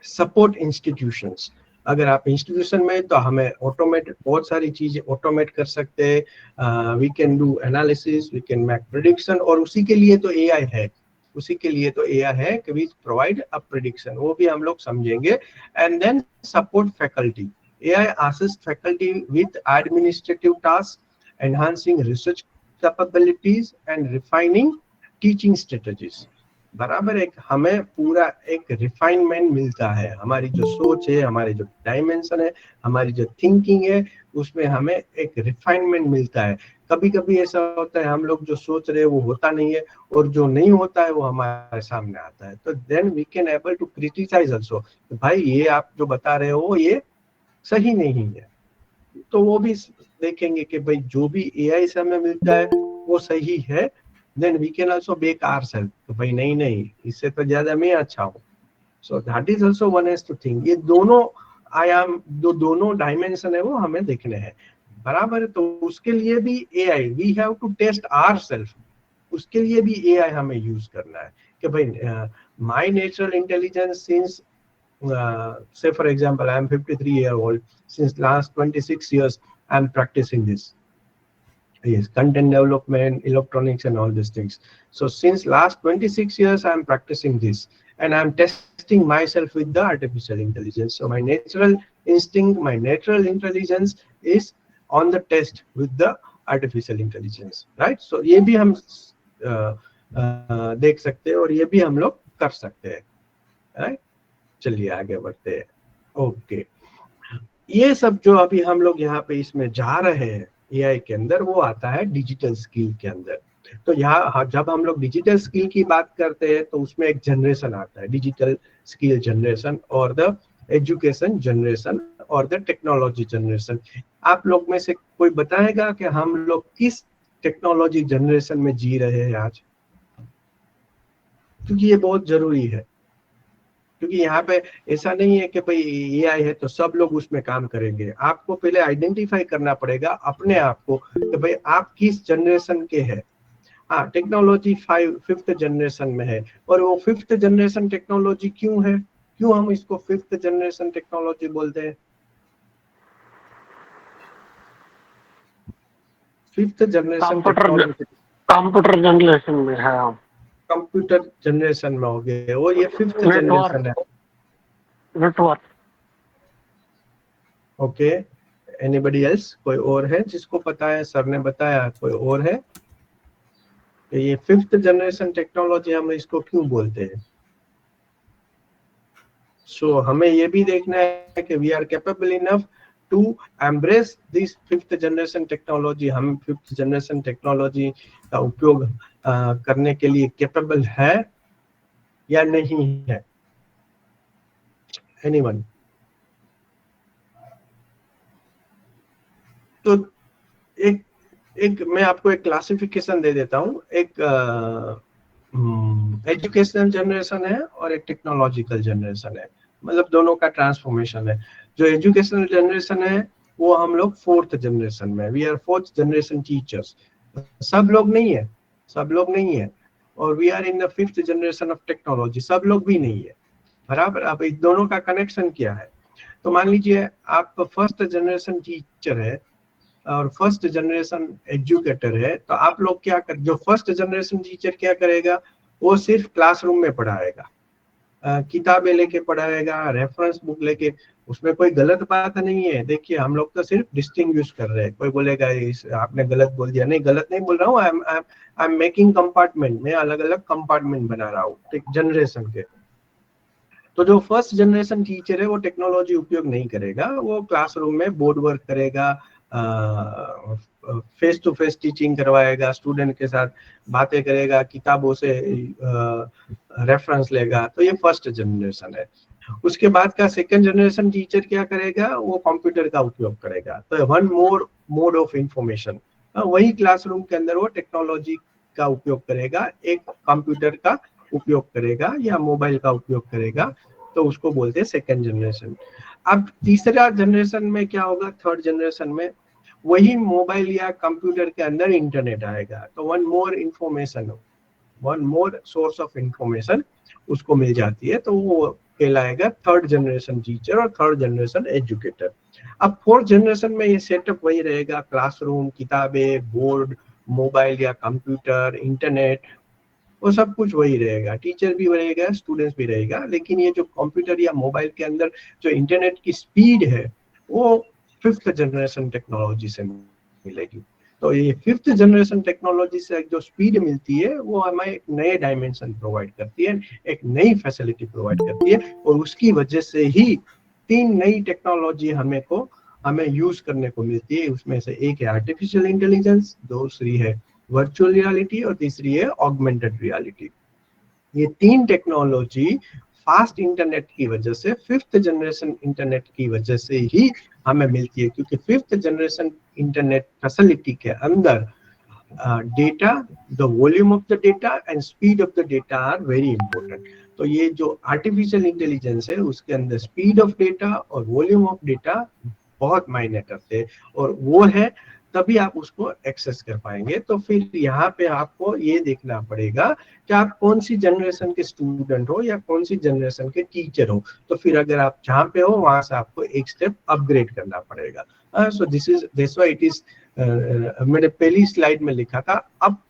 सपोर्ट इंस्टीट्यूशंस, अगर आप इंस्टीट्यूशन में, तो हमें ऑटोमेट, बहुत सारी चीजें ऑटोमेट कर सकते हैं, we can do analysis, we can make prediction, और उसी के लिए तो एआई है, उसी के लिए तो एआई है कि वी प्रोवाइड अ प्रेडिक्शन, वो भी हम लोग समझेंगे। And then support faculty, AI assist faculty with administrative task, enhancing research capabilities and refining teaching strategies. बराबर, एक हमें पूरा एक रिफाइनमेंट मिलता है, हमारी जो सोच है, हमारी जो डायमेंशन है, हमारी जो थिंकिंग है, उसमें हमें एक रिफाइनमेंट मिलता है। कभी कभी ऐसा होता है हम लोग जो सोच रहे हैं वो होता नहीं है, और जो नहीं होता है वो हमारे सामने आता है, तो then we can able to criticise also, भाई ये आप जो बता रहे हो ये सही नहीं है। तो वो भी देखेंगे कि भाई जो भी एआई से हमें मिलता है वो सही है, then we can also make ourselves, तो भाई नहीं नहीं, इससे तो ज्यादा मैं अच्छा हूँ। So that is also one has to think, ये दोनों आयाम, जो दोनों डायमेंशन है वो हमें देखने हैं, बराबर है। तो उसके लिए भी AI, we have to test ourself, उसके लिए भी एआई हमें यूज करना है कि भाई my natural intelligence since say for example, I am 53-year-old. Since last 26 years, I am practicing this. Yes, content development, electronics, and all these things. So since last 26 years, I am practicing this, and I am testing myself with the artificial intelligence. So my natural instinct, my natural intelligence is on the test with the artificial intelligence, right? So ये भी हम देख सकते हैं और ये भी हम लोग कर सकते हैं, right? चलिए आगे बढ़ते हैं. ओके, ये सब जो अभी हम लोग यहाँ पे इसमें जा रहे हैं एआई के अंदर, वो आता है डिजिटल स्किल के अंदर. तो यहाँ जब हम लोग डिजिटल स्किल की बात करते हैं तो उसमें एक जनरेशन आता है, डिजिटल स्किल जनरेशन और द एजुकेशन जनरेशन और द टेक्नोलॉजी जनरेशन. आप लोग में से कोई बताएगा कि हम लोग किस टेक्नोलॉजी जनरेशन में जी रहे हैं आज? क्योंकि ये बहुत जरूरी है, क्योंकि यहाँ पे ऐसा नहीं है कि भाई एआई है तो सब लोग उसमें काम करेंगे. आपको पहले आइडेंटिफाई करना पड़ेगा अपने आप को कि भाई आप किस जनरेशन के हैं. हाँ, टेक्नोलॉजी 5th जनरेशन में है, और वो 5th जनरेशन टेक्नोलॉजी क्यों है, क्यों हम इसको 5th जनरेशन टेक्नोलॉजी बोलते हैं? 5th जनरेशन कंप्यूटर जनरेशन में है, कंप्यूटर जनरेशन में हो गए, और ये 5th जनरेशन है. नेटवर्क. Okay, anybody else? कोई और है जिसको पता है? सर ने बताया, कोई और है? ये 5th जनरेशन टेक्नोलॉजी हम इसको क्यों बोलते हैं? सो हमें ये भी देखना है कि we are capable enough to embrace this 5th generation technology. हम 5th जनरेशन टेक्नोलॉजी का उपयोग करने के लिए कैपेबल है या नहीं है? एनीवन? तो एक मैं आपको एक क्लासिफिकेशन दे देता हूँ. एक एजुकेशनल जनरेशन है और एक टेक्नोलॉजिकल जनरेशन है, मतलब दोनों का ट्रांसफॉर्मेशन है. जो एजुकेशनल जनरेशन है वो हम लोग 4th जनरेशन में, we are 4th generation teachers. सब लोग नहीं है, सब लोग नहीं है. और we are in the 5th generation of technology, सब लोग भी नहीं है. बराबर. अब इन दोनों का कनेक्शन क्या है? तो मान लीजिए आप 1st जनरेशन टीचर है और 1st जनरेशन एजुकेटर है, तो आप लोग क्या कर, जो 1st जनरेशन टीचर क्या करेगा, वो सिर्फ क्लासरूम में पढ़ाएगा, किताबें लेके पढ़ाएगा, रेफरेंस बुक लेके. उसमें कोई गलत बात नहीं है. देखिए, हम लोग तो सिर्फ डिस्टिंग्विश कर रहे हैं. कोई बोलेगा इस आपने गलत बोल दिया. नहीं, गलत नहीं बोल रहा हूँ. आई एम मेकिंग कंपार्टमेंट में अलग अलग कंपार्टमेंट बना रहा हूँ जनरेशन के. तो जो 1st जनरेशन टीचर है वो टेक्नोलॉजी उपयोग नहीं करेगा, वो क्लासरूम में बोर्ड वर्क करेगा, फेस टू फेस टीचिंग करवाएगा, स्टूडेंट के साथ बातें करेगा, किताबों से रेफरेंस लेगा. तो ये 1st जनरेशन है. उसके बाद का 2nd जनरेशन टीचर क्या करेगा, वो कंप्यूटर का उपयोग करेगा. तो 1 मोर मोड ऑफ इंफॉर्मेशन, वही क्लासरूम के अंदर वो टेक्नोलॉजी का उपयोग करेगा, एक कंप्यूटर का उपयोग करेगा या मोबाइल का उपयोग करेगा. तो उसको बोलते हैं 2nd जनरेशन. अब तीसरा जनरेशन में क्या होगा, 3rd जनरेशन में वही मोबाइल या कंप्यूटर के अंदर इंटरनेट आएगा. तो 1 more information, 1 more source of information उसको मिल जाती है. तो वो कहलाएगा 3rd जनरेशन टीचर और 3rd जनरेशन एजुकेटर. अब 4th जनरेशन में ये सेटअप वही रहेगा, क्लासरूम, किताबें, बोर्ड, मोबाइल या कंप्यूटर, इंटरनेट, वो सब कुछ वही रहेगा. टीचर भी रहेगा, स्टूडेंट्स भी रहेगा. लेकिन ये जो कंप्यूटर या मोबाइल के अंदर जो इंटरनेट की स्पीड है वो 5th जनरेशन टेक्नोलॉजी से मिलेगी. तो ये 5th जनरेशन टेक्नोलॉजी से जो स्पीड मिलती है वो हमें एक नए डायमेंशन प्रोवाइड करती है, एक नई फैसिलिटी प्रोवाइड करती है. और उसकी वजह से ही 3 नई टेक्नोलॉजी हमें यूज करने को मिलती है. उसमें से एक है आर्टिफिशियल इंटेलिजेंस, दूसरी है वर्चुअल रियलिटी और तीसरी है ऑगमेंटेड रियलिटी. ये 3 टेक्नोलॉजी फास्ट इंटरनेट की वजह से, 5th जनरेशन इंटरनेट की वजह से ही हमें मिलती है. क्योंकि 5th जनरेशन इंटरनेट फैसिलिटी के अंदर data, the volume of the data and speed of the data are very important. तो ये जो आर्टिफिशियल इंटेलिजेंस है उसके अंदर स्पीड ऑफ डेटा और वॉल्यूम ऑफ डेटा बहुत मायने करते हैं. और वो है तभी आप उसको एक्सेस कर पाएंगे। तो फिर यहाँ पे आपको ये देखना पड़ेगा कि आप कौन सी जनरेशन के स्टूडेंट हो या कौन सी जनरेशन के टीचर हो। तो फिर अगर आप जहाँ पे हो वहां से आपको एक स्टेप अपग्रेड करना पड़ेगा। So this why it is, मैंने पहली स्लाइड में लिखा था अप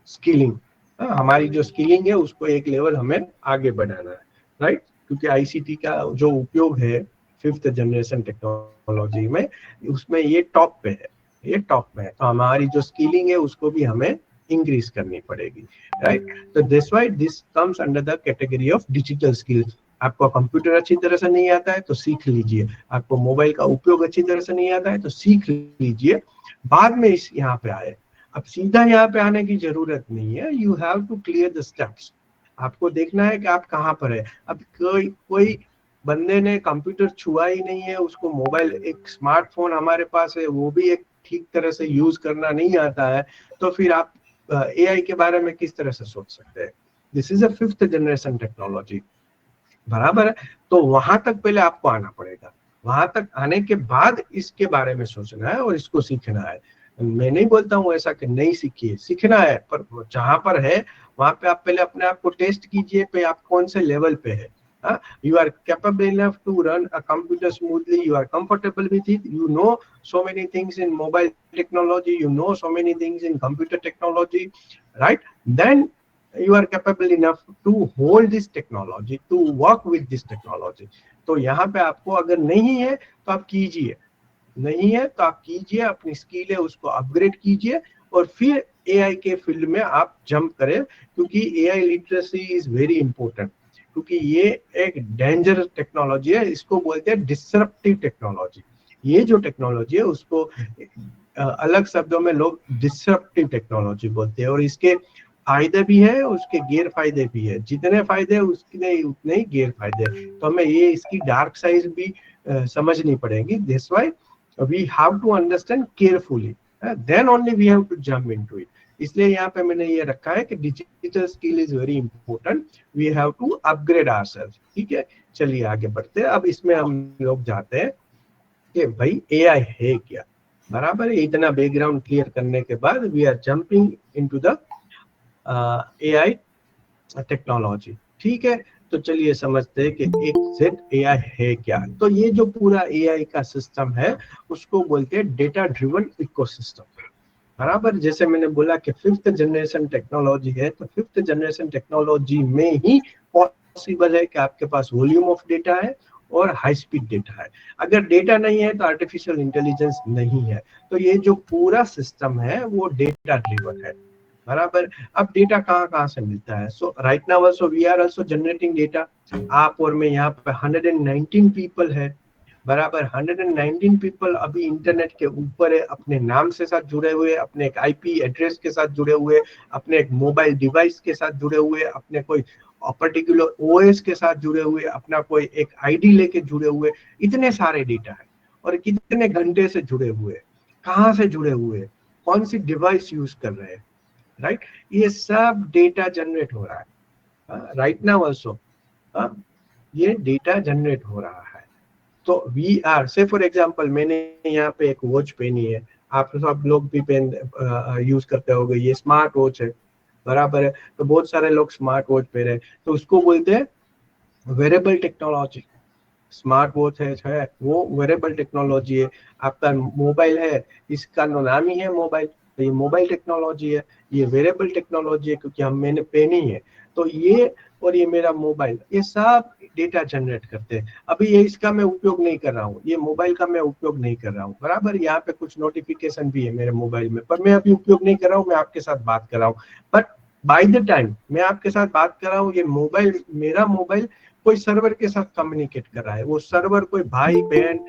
स्किलिंग। हमारी जो स्किलिंग है उसको एक लेवल हमें आगे बढ़ाना है, राइट। क्योंकि आईसीटी का जो उपयोग है 5th जनरेशन टेक्नोलॉजी में, उसमें ये टॉप पे है, ये टॉप पे है। तो हमारी जो स्किलिंग है उसको भी हमें इंक्रीज करनी पड़ेगी, राइट। तो this why this comes under the category of digital skills. आपको कंप्यूटर अच्छी तरह से नहीं आता है तो सीख लीजिए, आपको मोबाइल का उपयोग अच्छी तरह से नहीं आता है तो सीख लीजिए, बाद में इस यहाँ पे आए। अब सीधा यहाँ पे आने की जरूरत नहीं है, you have to clear the steps. आपको देखना है कि आप कहाँ पर है। अब कोई बंदे ने कंप्यूटर छुआ ही नहीं है, उसको मोबाइल, एक स्मार्टफोन हमारे पास है, वो भी एक ठीक तरह से यूज करना नहीं आता है, तो फिर आप एआई के बारे में किस तरह से सोच सकते हैं। This is a 5th generation technology, बराबर है। तो वहां तक पहले आपको आना पड़ेगा, वहां तक आने के बाद इसके बारे में सोचना है और इसको सीखना है। मैं नहीं बोलता हूँ ऐसा कि नहीं सीखिए, सीखना है, पर जहां पर है वहां पे आप पहले अपने आप को टेस्ट कीजिए पे आप कौन से लेवल पे है। You are capable enough to run a computer smoothly, you are comfortable with it, you know so many things in mobile technology, you know so many things in computer technology, right? Then you are capable enough to hold this technology, to work with this technology. तो यहाँ पे आपको अगर नहीं है तो आप कीजिए, नहीं है तो आप कीजिए, अपनी स्किल है उसको अपग्रेड कीजिए और फिर एआई के फील्ड में आप जंप करें, क्योंकि AI literacy is very important. क्योंकि ये एक डेंजरस टेक्नोलॉजी है, इसको बोलते हैं डिसरप्टिव टेक्नोलॉजी। ये जो टेक्नोलॉजी है उसको अलग शब्दों में लोग डिसरप्टिव टेक्नोलॉजी बोलते हैं, और इसके फायदे भी है, उसके गैर फायदे भी है। जितने फायदे उसके उतने ही गैर फायदे। तो हमें ये इसकी डार्क साइड भी समझनी पड़ेगी। This why we have to understand carefully, then only we have to jump into it. इसलिए यहाँ पे मैंने ये रखा है कि digital skill is very important, we have to upgrade ourselves. ठीक है, चलिए आगे बढ़ते हैं। अब इसमें हम लोग जाते हैं कि भाई एआई है क्या, बराबर है। इतना बैकग्राउंड क्लियर करने के बाद we are jumping into the AI technology. ठीक है, तो चलिए समझते हैं कि एक सेट एआई है क्या। तो ये जो पूरा एआई का सिस्टम है उसको बोलते हैं डेटा ड्रिवन इकोसिस्टम, बराबर। जैसे मैंने बोला कि 5th जनरेशन टेक्नोलॉजी है, तो 5th जनरेशन टेक्नोलॉजी में ही पॉसिबल है कि आपके पास वॉल्यूम ऑफ डेटा है और हाई स्पीड डेटा है। अगर डेटा नहीं है तो आर्टिफिशियल इंटेलिजेंस नहीं है। तो ये जो पूरा सिस्टम है वो डेटा ड्रिवन है, बराबर। अब डेटा कहाँ से मिलता है? So right now also we are also generating data. आप और मैं यहाँ पे 119 पीपल है, बराबर। 119 पीपल अभी इंटरनेट के ऊपर है, अपने नाम से साथ जुड़े हुए, अपने एक आईपी एड्रेस के साथ जुड़े हुए, अपने एक मोबाइल डिवाइस के साथ जुड़े हुए, अपने कोई पर्टिकुलर ओएस के साथ जुड़े हुए, अपना कोई एक आईडी लेके जुड़े हुए। इतने सारे डेटा है और कितने घंटे से जुड़े हुए, कहाँ से जुड़े हुए, कौन सी डिवाइस यूज कर रहे हैं, राइट। ये सब डेटा जनरेट हो रहा है राइट नाउ आल्सो, ये डेटा जनरेट हो रहा है। तो वी आर से फॉर एग्जांपल मैंने यहाँ पे एक वॉच पहनी है, आप सब लोग भी पेन यूज करते होंगे, ये स्मार्ट वॉच है, बराबर है। तो बहुत सारे लोग स्मार्ट वॉच पहन रहे हैं, तो उसको बोलते हैं वेरेबल टेक्नोलॉजी। स्मार्ट वॉच है वो वेरेबल टेक्नोलॉजी है। आपका मोबाइल है, इसका नाम ही है मोबाइल, तो ये मोबाइल टेक्नोलॉजी है, ये वेरेबल टेक्नोलॉजी है, क्योंकि मैंने पहनी है। तो ये और ये मेरा मोबाइल, ये सब डेटा जनरेट करते हैं। अभी ये इसका मैं उपयोग नहीं कर रहा हूँ, ये मोबाइल का मैं उपयोग नहीं कर रहा हूँ, बराबर। यहाँ पे कुछ नोटिफिकेशन भी है मेरे मोबाइल में, पर मैं अभी उपयोग नहीं कर रहा हूँ, मैं आपके साथ बात कर रहा हूँ। बट बाय द टाइम मैं आपके साथ बात कर रहा हूँ, ये मोबाइल, मेरा मोबाइल कोई सर्वर के साथ कम्युनिकेट कर रहा है। वो सर्वर कोई भाई बहन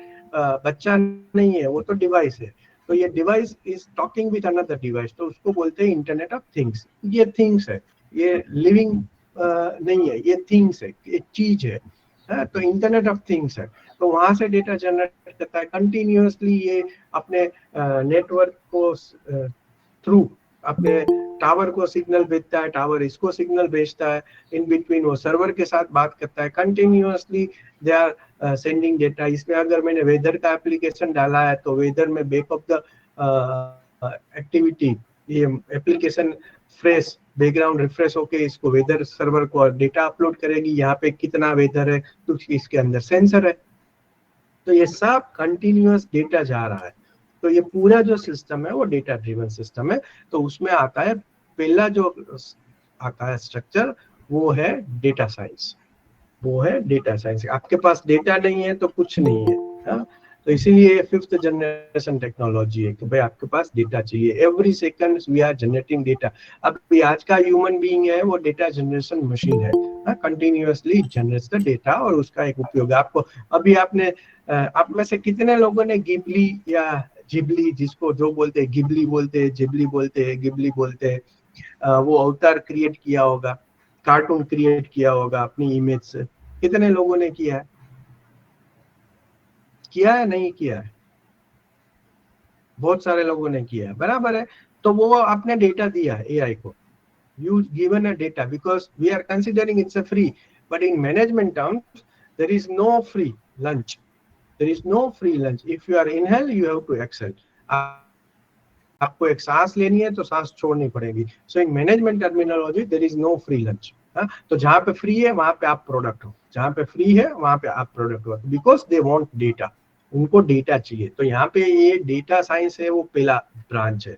बच्चा नहीं है, वो तो डिवाइस है। तो ये device is talking with another device, तो उसको बोलते हैं इंटरनेट ऑफ थिंग्स। ये थिंग्स है, ये लिविंग नहीं है, ये थिंग्स है, एक चीज है। तो इंटरनेट ऑफ थिंग्स है। तो वहां से डेटा जनरेट करता है कंटिन्यूअसली, ये अपने नेटवर्क को थ्रू अपने टावर को सिग्नल भेजता है, टावर इसको सिग्नल भेजता है, इन बिटवीन वो सर्वर के साथ बात करता है continuously, they are sending data. इसमें अगर मैंने वेदर का एप्लीकेशन डाला है तो वेदर में बैक ऑफ द एक्टिविटी, ये एप्लीकेशन फ्रेश बैकग्राउंड रिफ्रेश होके इसको वेदर सर्वर को डेटा अपलोड करेगी, यहाँ पे कितना वेदर है, तो इसके अंदर सेंसर है, तो ये सब कंटिन्यूअस डेटा जा रहा है। तो ये पूरा जो सिस्टम है वो डेटा ड्रिवन सिस्टम है। तो उसमें आता है पहला जो आता है स्ट्रक्चर, वो है डेटा साइंस, वो है डेटा साइंस। आपके पास डेटा नहीं है तो कुछ नहीं है, हा? तो इसीलिए 5th जनरेशन टेक्नोलॉजी है कि भाई आपके पास डेटा चाहिए, every second we are generating data. अब आज का ह्यूमन बीइंग है वो डेटा जनरेशन मशीन है, कंटिन्यूअसली जनरेट्स द डेटा और उसका एक उपयोग। आपको अभी आपने आप में से कितने लोगों ने गिबली या जिबली, जिसको जो बोलते हैं गिबली बोलते हैं, जिबली बोलते हैं, गिबली बोलते हैं, वो अवतार क्रिएट किया होगा, कार्टून क्रिएट किया होगा अपनी इमेज से? कितने लोगों ने किया है? किया है नहीं किया है? बहुत सारे लोगों ने किया है, बराबर है। तो वो आपने डेटा दिया है एआई को, you given a data, because we are considering it's a free, but in management terms there is no free lunch, there is no free lunch. If you are inhale you have to exhale, आपको एक सांस लेनी है तो सांस छोड़नी पड़ेगी। So in management terminology there is no free lunch. तो जहां पे फ्री है वहां पे आप प्रोडक्ट हो, जहां पे फ्री है वहां पे आप प्रोडक्ट हो, बिकॉज दे वांट डेटा, उनको डेटा चाहिए। तो यहाँ पे ये डेटा साइंस है, वो पहला ब्रांच है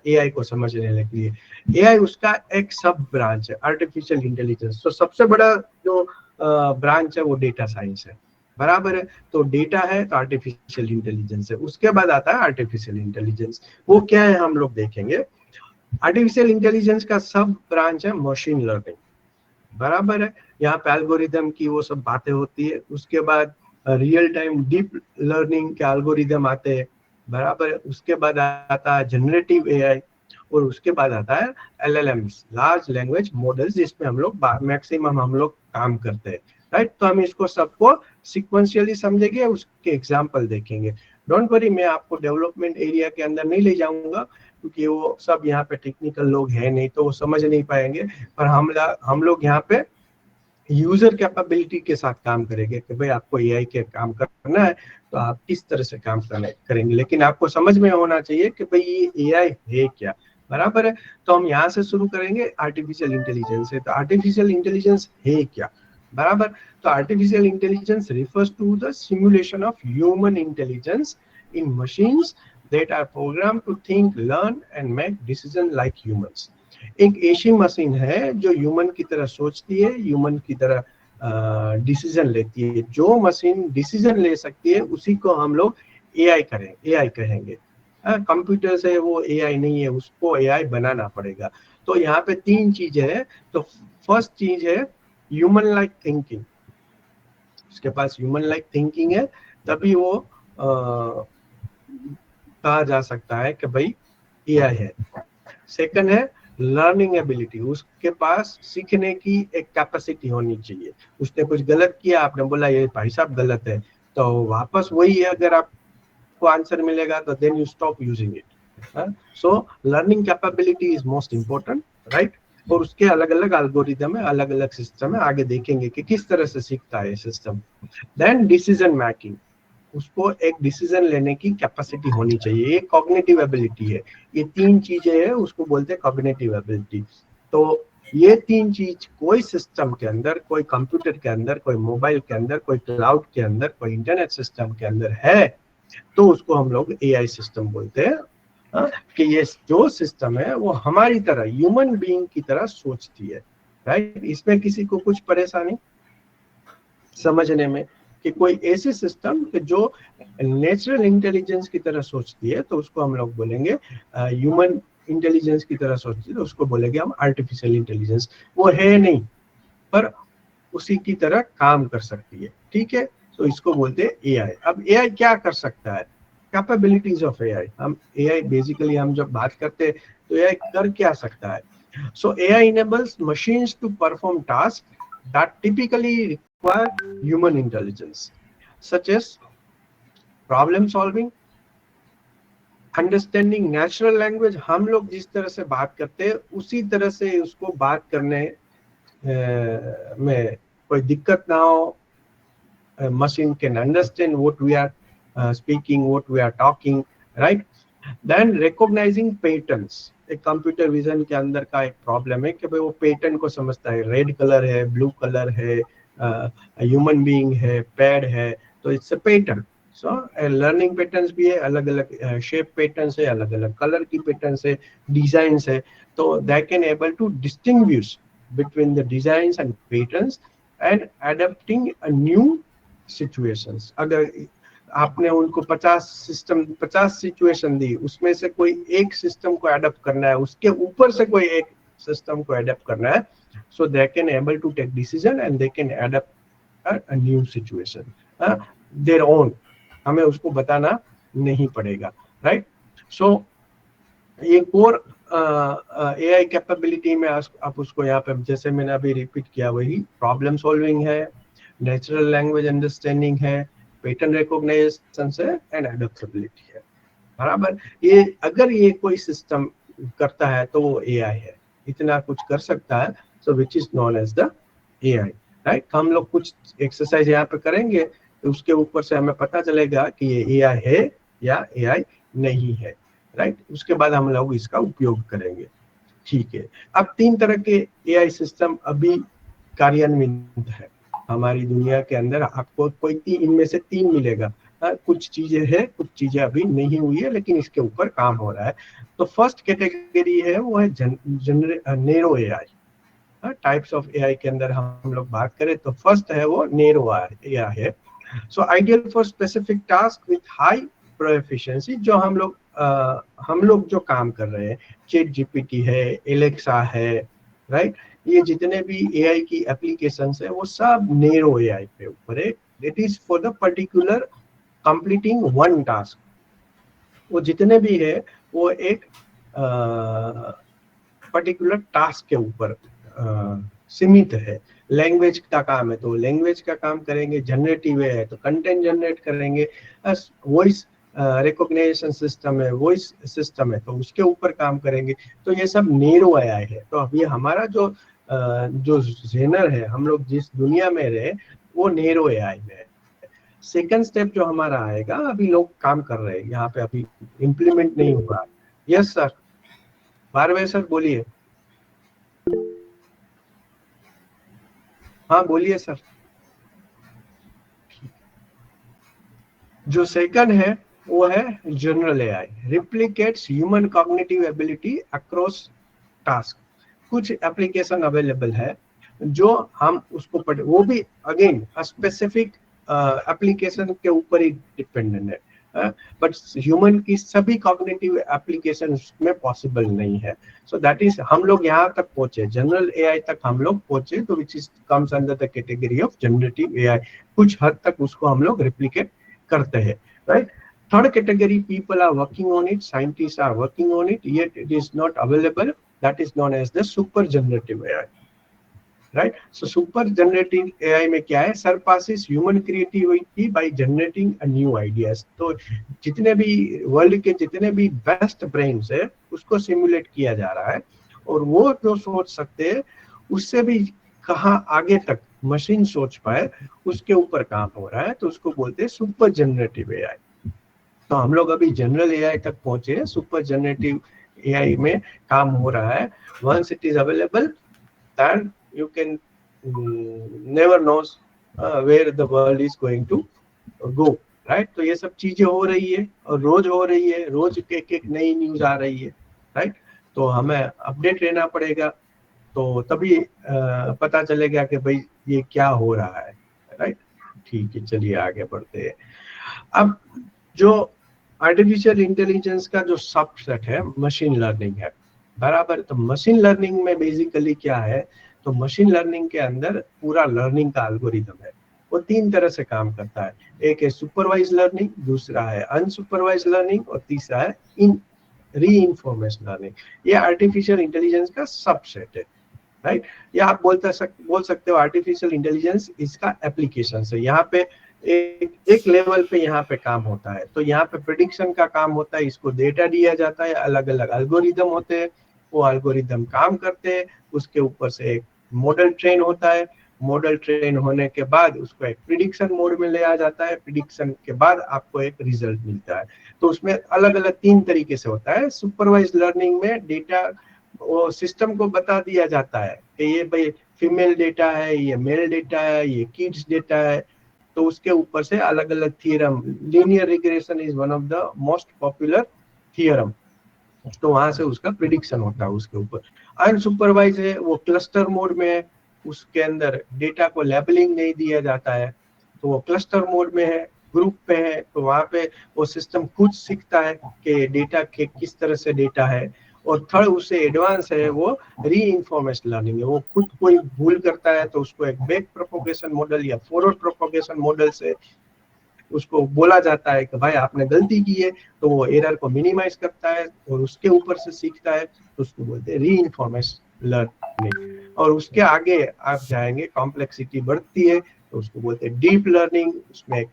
एआई को समझने के लिए। एआई उसका एक सब ब्रांच है, आर्टिफिशियल इंटेलिजेंस। तो सबसे बड़ा जो ब्रांच है वो डेटा साइंस है, बराबर है। तो डेटा है तो आर्टिफिशियल इंटेलिजेंस है, उसके बाद आता है आर्टिफिशियल इंटेलिजेंस। वो क्या है हम लोग देखेंगे। आर्टिफिशियल इंटेलिजेंस का सब ब्रांच है मशीन लर्निंग, बराबर है। यहाँ पे एल्गोरिदम की वो सब बातें होती है। उसके बाद रियल टाइम डीप लर्निंग के एल्गोरिदम आते हैं, बराबर है। उसके बाद आता है जनरेटिव एआई, और उसके बाद आता है एलएलएम्स, लार्ज लैंग्वेज मॉडल्स, जिसमें हम लोग मैक्सिमम हम लोग काम करते हैं, राइट। तो हम इसको सबको सिक्वेंशियली समझेंगे, उसके एग्जांपल देखेंगे। डोंट वरी, मैं आपको डेवलपमेंट एरिया के अंदर नहीं ले जाऊंगा, क्योंकि वो सब यहाँ पे टेक्निकल लोग हैं नहीं, तो वो समझ नहीं पाएंगे। पर हम लोग यहाँ पे यूजर कैपेबिलिटी के साथ काम करेंगे कि भाई आपको एआई के काम करना है तो आप किस तरह से काम करेंगे। लेकिन आपको समझ में होना चाहिए कि भाई ये एआई है क्या, बराबर है। तो हम यहाँ से शुरू करेंगे, आर्टिफिशियल इंटेलिजेंस है। तो आर्टिफिशियल इंटेलिजेंस है क्या, बराबर। तो artificial intelligence refers to the simulation of human intelligence in machines that are programmed to think, learn and make decision like humans. एक ऐसी मशीन है जो ह्यूमन की तरह सोचती है, ह्यूमन की तरह डिसीजन लेती है। जो मशीन डिसीजन ले सकती है उसी को हम लोग एआई कहेंगे। कंप्यूटर से वो एआई नहीं है, उसको एआई बनाना पड़ेगा। तो यहाँ पे 3 चीजें हैं। तो फर्स्ट चीज है ह्यूमन लाइक थिंकिंग। उसके पास ह्यूमन लाइक थिंकिंग है, तभी वो कहा जा सकता है कि भाई एआई है। सेकंड है लर्निंग एबिलिटी, उसके पास सीखने की एक कैपेसिटी होनी चाहिए। उसने कुछ गलत किया, आपने बोला ये भाई साहब गलत है, तो वापस वही है, अगर आपको आंसर मिलेगा तो then you stop using it. So learning capability is most important, right. और उसके अलग अलग एल्गोरिदम है, अलग अलग सिस्टम है, आगे देखेंगे कि किस तरह से सीखता है सिस्टम। देन डिसीजन मेकिंग, उसको एक डिसीजन लेने की कैपेसिटी होनी चाहिए, ये कॉग्निटिव एबिलिटी है। ये 3 चीजें हैं, उसको बोलते हैं कॉग्निटिव एबिलिटी। तो ये 3 चीज कोई सिस्टम के अंदर, कोई कंप्यूटर के अंदर, कोई मोबाइल के अंदर, कोई क्लाउड के अंदर, कोई इंटरनेट सिस्टम के अंदर है, तो उसको हम लोग एआई सिस्टम बोलते हैं। कि ये जो सिस्टम है वो हमारी तरह, ह्यूमन बीइंग की तरह सोचती है, राइट। इसमें किसी को कुछ परेशानी समझने में कि कोई ऐसी सिस्टम जो नेचुरल इंटेलिजेंस की तरह सोचती है, तो उसको हम लोग बोलेंगे ह्यूमन इंटेलिजेंस की तरह सोचती है, तो उसको बोलेंगे हम आर्टिफिशियल इंटेलिजेंस। वो है नहीं पर उसी की तरह काम कर सकती है, ठीक है। तो इसको बोलते हैं एआई। अब एआई क्या कर सकता है, कैपेबिलिटीज ऑफ एआई। हम एआई बेसिकली हम जब बात करते हैं तो एआई कर क्या सकता है। So AI enables machines to perform task that typically require human intelligence, such as problem solving, understanding natural language। हम लोग जिस तरह से बात करते हैं उसी तरह से उसको बात करने में कोई दिक्कत ना हो। Machine can understand what we are speaking, what we are talking, right? Then recognising patterns, एक कंप्यूटर विजन के अंदर का एक प्रॉब्लम है कि भाई वो पैटर्न को समझता है, रेड कलर है, ब्लू कलर है, ह्यूमन बीइंग है, पैड है, तो it's a pattern. So learning patterns भी है, अलग अलग शेप पैटर्न्स है, अलग अलग कलर की पैटर्न्स है, डिजाइन्स है, तो they can able to distinguish between the designs and patterns and adapting a new situations। अगर आपने उनको 50 सिचुएशन दी, उसमें से कोई एक सिस्टम को अडॉप्ट करना है, उसके ऊपर से कोई एक सिस्टम को अडॉप्ट करना है, so they can able to take decision and they can adapt a new situation their own, हमें उसको बताना नहीं पड़ेगा, राइट। सो एक और AI कैपेबिलिटी में आप उसको यहाँ पे जैसे मैंने अभी रिपीट किया वही प्रॉब्लम सॉल्विंग है, नेचुरल लैंग्वेज अंडरस्टैंडिंग है, पैटर्न रिकॉग्निशन है एंड एडेप्टेबिलिटी है, बराबर। ये अगर ये कोई सिस्टम करता है तो वो AI है, इतना कुछ कर सकता है, so which is known as the AI, right. हम लोग कुछ एक्सरसाइज यहाँ पे करेंगे तो उसके ऊपर से हमें पता चलेगा कि ये AI है या AI नहीं है, राइट। उसके बाद हम लोग इसका उपयोग करेंगे, ठीक है। अब 3 तरह के AI सिस्टम अभी कार्यान्वित है हमारी दुनिया के अंदर, आपको कोई इनमें से 3 मिलेगा। कुछ चीजें हैं, कुछ चीजें अभी नहीं हुई है, लेकिन इसके ऊपर काम हो रहा है। तो फर्स्ट कैटेगरी है वो है narrow AI। Types of AI के अंदर हम लोग बात करें तो फर्स्ट है वो नेरो AI है। So ideal for specific task with high proficiency, जो हम लोग जो काम कर रहे हैं, चैट जीपीटी है, एलेक्सा है, राइट, ये जितने भी AI की एप्लीकेशंस है वो सब नेरो AI पे ऊपर है। It is for the particular completing one task, वो जितने भी है वो एक पर्टिकुलर टास्क के ऊपर सीमित है। लैंग्वेज का काम है तो लैंग्वेज का काम करेंगे, जनरेटिव है तो कंटेंट जनरेट करेंगे, वॉइस रिकॉग्निशन सिस्टम है, वॉइस सिस्टम है तो उसके ऊपर काम करेंगे। तो ये सब नेरो AI है। तो अभी हमारा जो जेनर है, हम लोग जिस दुनिया में रहे वो नेरो AI में है। सेकंड स्टेप जो हमारा आएगा, अभी लोग काम कर रहे हैं यहाँ पे, अभी इम्प्लीमेंट नहीं हुआ। यस सर, बारहवें सर बोलिए। हाँ बोलिए सर। जो सेकंड है वो है general AI, replicates human cognitive ability across task. कुछ एप्लीकेशन अवेलेबल है जो हम उसको वो भी अगेन स्पेसिफिक एप्लीकेशन के ऊपर ही डिपेंडेंट है, बट ह्यूमन की सभी कॉग्निटिव एप्लीकेशन में पॉसिबल नहीं है। सो दैट इज हम लोग यहाँ तक पहुंचे, जनरल AI तक हम लोग पहुंचे, तो which is comes under the category of generative AI। कुछ हद तक उसको हम लोग रिप्लिकेट करते हैं, right. Third category, people are working on it, scientist are working on it, yet it is not available, that is known as the super generative AI, right. So super generative AI में क्या है, surpasses human creativity by generating a new ideas. तो जितने भी world के जितने भी best brains है उसको सिमुलेट किया जा रहा है, और वो जो सोच सकते हैं उससे भी कहाँ आगे तक मशीन सोच पाए उसके ऊपर काम हो रहा है, तो उसको बोलते हैं सुपर जनरेटिव AI। तो हम लोग अभी जनरल AI तक पहुंचे, सुपर जनरेटिव AI में काम हो रहा है। Once it is available then you can never knows where the world is going to go, right। तो ये सब चीजें हो रही है और रोज हो रही है, रोज एक नई न्यूज आ रही है, राइट। तो हमें अपडेट रहना पड़ेगा, तो तभी पता चलेगा कि भाई ये क्या हो रहा है, राइट। ठीक है, चलिए आगे बढ़ते हैं। अब जो आर्टिफिशियल इंटेलिजेंस का जो सबसेट है मशीन लर्निंग है, बराबर। तो मशीन लर्निंग में बेसिकली क्या है, तो मशीन लर्निंग के अंदर पूरा लर्निंग का एल्गोरिथम है, वो 3 तरह से काम करता है। एक है सुपरवाइज लर्निंग, दूसरा है अनसुपरवाइज लर्निंग, और तीसरा है रीइंफोर्मेशन लर्निंग। ये आर्टिफिशियल इंटेलिजेंस का सबसेट है, राइट। या आप बोल सकते हो आर्टिफिशियल इंटेलिजेंस इसका एप्लीकेशन है। यहाँ पे एक लेवल पे यहाँ पे काम होता है, तो यहाँ पे प्रेडिक्शन का काम होता है, इसको डेटा दिया जाता है, अलग अलग एल्गोरिदम होते हैं, वो एल्गोरिदम काम करते हैं, उसके ऊपर से एक मॉडल ट्रेन होता है, मॉडल ट्रेन होने के बाद उसको एक प्रिडिक्शन मोड में ले आ जाता है, प्रिडिक्शन के बाद आपको एक रिजल्ट मिलता है। तो उसमें अलग अलग 3 तरीके से होता है। सुपरवाइज लर्निंग में डेटा वो सिस्टम को बता दिया जाता है कि ये भाई फीमेल डेटा है, ये मेल डेटा है, ये किड्स डेटा है, तो उसके ऊपर से अलग अलग theorem, linear regression is one of the most popular theorem, तो वहां से उसका प्रिडिक्शन होता है उसके ऊपर। अनसुपरवाइज है वो क्लस्टर मोड में है, उसके अंदर डेटा को लेबलिंग नहीं दिया जाता है, तो वो क्लस्टर मोड में है, ग्रुप पे है, तो वहां पे वो सिस्टम खुद सीखता है कि डेटा के किस तरह से डेटा है। और थर्ड उससे एडवांस है वो रीइंफॉर्मेशन लर्निंग है, वो खुद कोई भूल करता है तो उसको एक बैक प्रोपोगेशन मॉडल या फॉरवर्ड प्रोपोगेशन मॉडल से उसको बोला जाता है कि भाई आपने गलती की है, तो वो एरर को मिनिमाइज करता है और उसके ऊपर से सीखता है, तो उसको बोलते हैं रीइंफॉर्मेशन लर्निंग। और उसके आगे आप जाएंगे, कॉम्प्लेक्सिटी बढ़ती है तो उसको बोलते हैं डीप लर्निंग। उसमें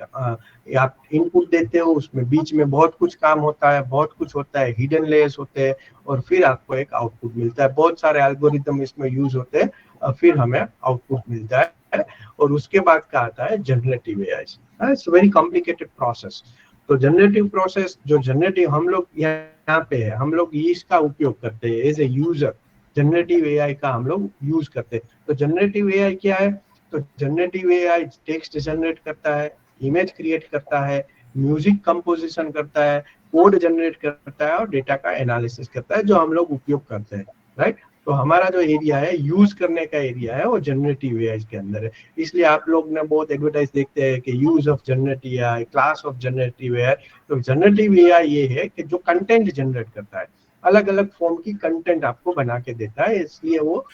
आप इनपुट देते हो, उसमें बीच में बहुत कुछ काम होता है, बहुत कुछ होता है, हिडन लेयर्स होते हैं, और फिर आपको एक आउटपुट मिलता है। बहुत सारे एल्गोरिदम इसमें यूज होते हैं और फिर हमें आउटपुट मिलता है। और उसके बाद का आता है generative AI. It's very complicated process. तो जनरेटिव प्रोसेस, जो जनरेटिव हम लोग यहाँ पे है, हम लोग इसका उपयोग करते हैं as a user, generative AI का हम लोग यूज करते हैं। तो जनरेटिव एआई क्या है? तो जनरेटिव एआई टेक्स्ट जनरेट करता है, इमेज क्रिएट करता है, म्यूजिक कंपोजिशन करता है, कोड जनरेट करता है और डेटा का एनालिसिस करता है, जो हम लोग उपयोग करते हैं, राइट। तो हमारा जो एरिया है, यूज करने का एरिया है, वो जनरेटिव एआई के अंदर है। इसलिए आप लोग ने बहुत एडवर्टाइज देखते हैं कि use of generative AI, class of generative AI. तो जनरेटिव एआई ये है कि जो कंटेंट जनरेट करता है, अलग अलग फॉर्म की कंटेंट आपको बना के देता है, इसलिए वो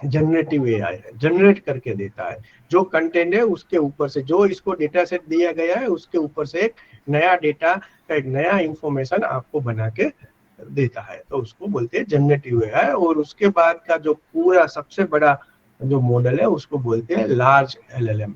जनरेटिव एआई है, जनरेट करके देता है। जो कंटेंट है उसके ऊपर से, जो इसको डेटा सेट दिया गया है उसके ऊपर से एक नया डेटा का एक नया इंफॉर्मेशन आपको बना के देता है, तो उसको बोलते हैं जनरेटिव एआई। और उसके बाद का जो पूरा सबसे बड़ा जो मॉडल है उसको बोलते हैं large LLM,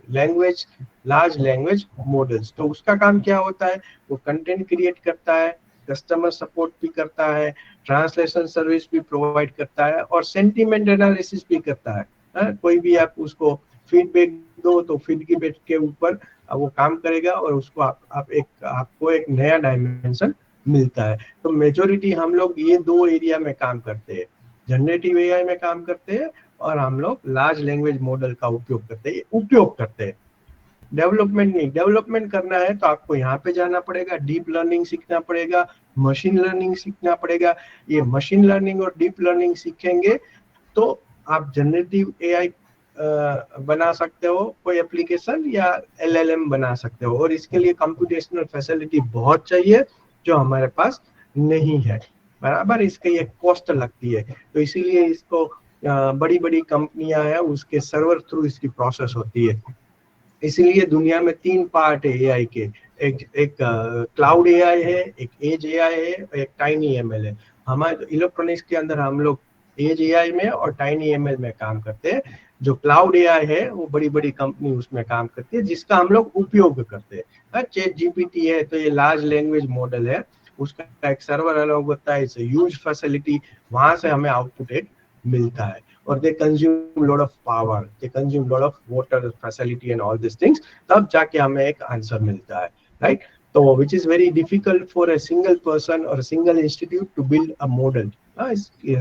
large language models. तो उसका काम क्या होता है? वो कंटेंट क्रिएट करता है, कस्टमर सपोर्ट भी करता है, ट्रांसलेशन सर्विस भी प्रोवाइड करता है और सेंटीमेंट एनालिसिस भी करता है। कोई भी आप उसको फीडबैक दो तो फीडबैक के ऊपर वो काम करेगा और उसको आपको एक नया डायमेंशन मिलता है। तो मेजॉरिटी हम लोग ये 2 एरिया में काम करते हैं, जनरेटिव एआई में काम करते हैं और हम लोग लार्ज लैंग्वेज मॉडल का उपयोग करते हैं। डेवलपमेंट नहीं, डेवलपमेंट करना है तो आपको यहाँ पे जाना पड़ेगा, डीप लर्निंग सीखना पड़ेगा, मशीन लर्निंग सीखना पड़ेगा। ये मशीन लर्निंग और डीप लर्निंग सीखेंगे तो आप जनरेटिव एआई बना सकते हो, कोई एप्लीकेशन या एलएलएम बना सकते हो। और इसके लिए कंप्यूटेशनल फैसिलिटी बहुत चाहिए जो हमारे पास नहीं है, बराबर। इसके एक कॉस्ट लगती है, तो इसीलिए इसको बड़ी बड़ी कंपनियां हैं उसके सर्वर थ्रू इसकी प्रोसेस होती है। इसीलिए दुनिया में 3 पार्ट है एआई के, एक क्लाउड एआई है, एक एज एआई है, एक टाइनी एमएल है। हमारे इलेक्ट्रॉनिक्स के अंदर हम लोग एज एआई में और टाइनी एमएल में काम करते हैं। जो क्लाउड एआई है वो बड़ी बड़ी कंपनी उसमें काम करती है, जिसका हम लोग उपयोग करते हैं। चैट जीपीटी है तो ये लार्ज लैंग्वेज मॉडल है, उसका एक सर्वर अलग होता है, इट्स ह्यूज फैसिलिटी, वहां से हमें आउटपुट एक मिलता है। और they consume lot of power, they consume lot of water facility and all these things, तब जाके हमें एक आंसर मिलता है, right? तो which is very difficult for a single person or a single institute to build a model,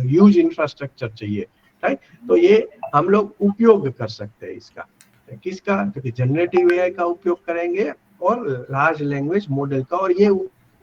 huge infrastructure चाहिए, right? तो ये हम लोग उपयोग कर सकते हैं इसका, किसका? क्योंकि जनरेटिव एआई का उपयोग करेंगे और लार्ज लैंग्वेज मॉडल का, और ये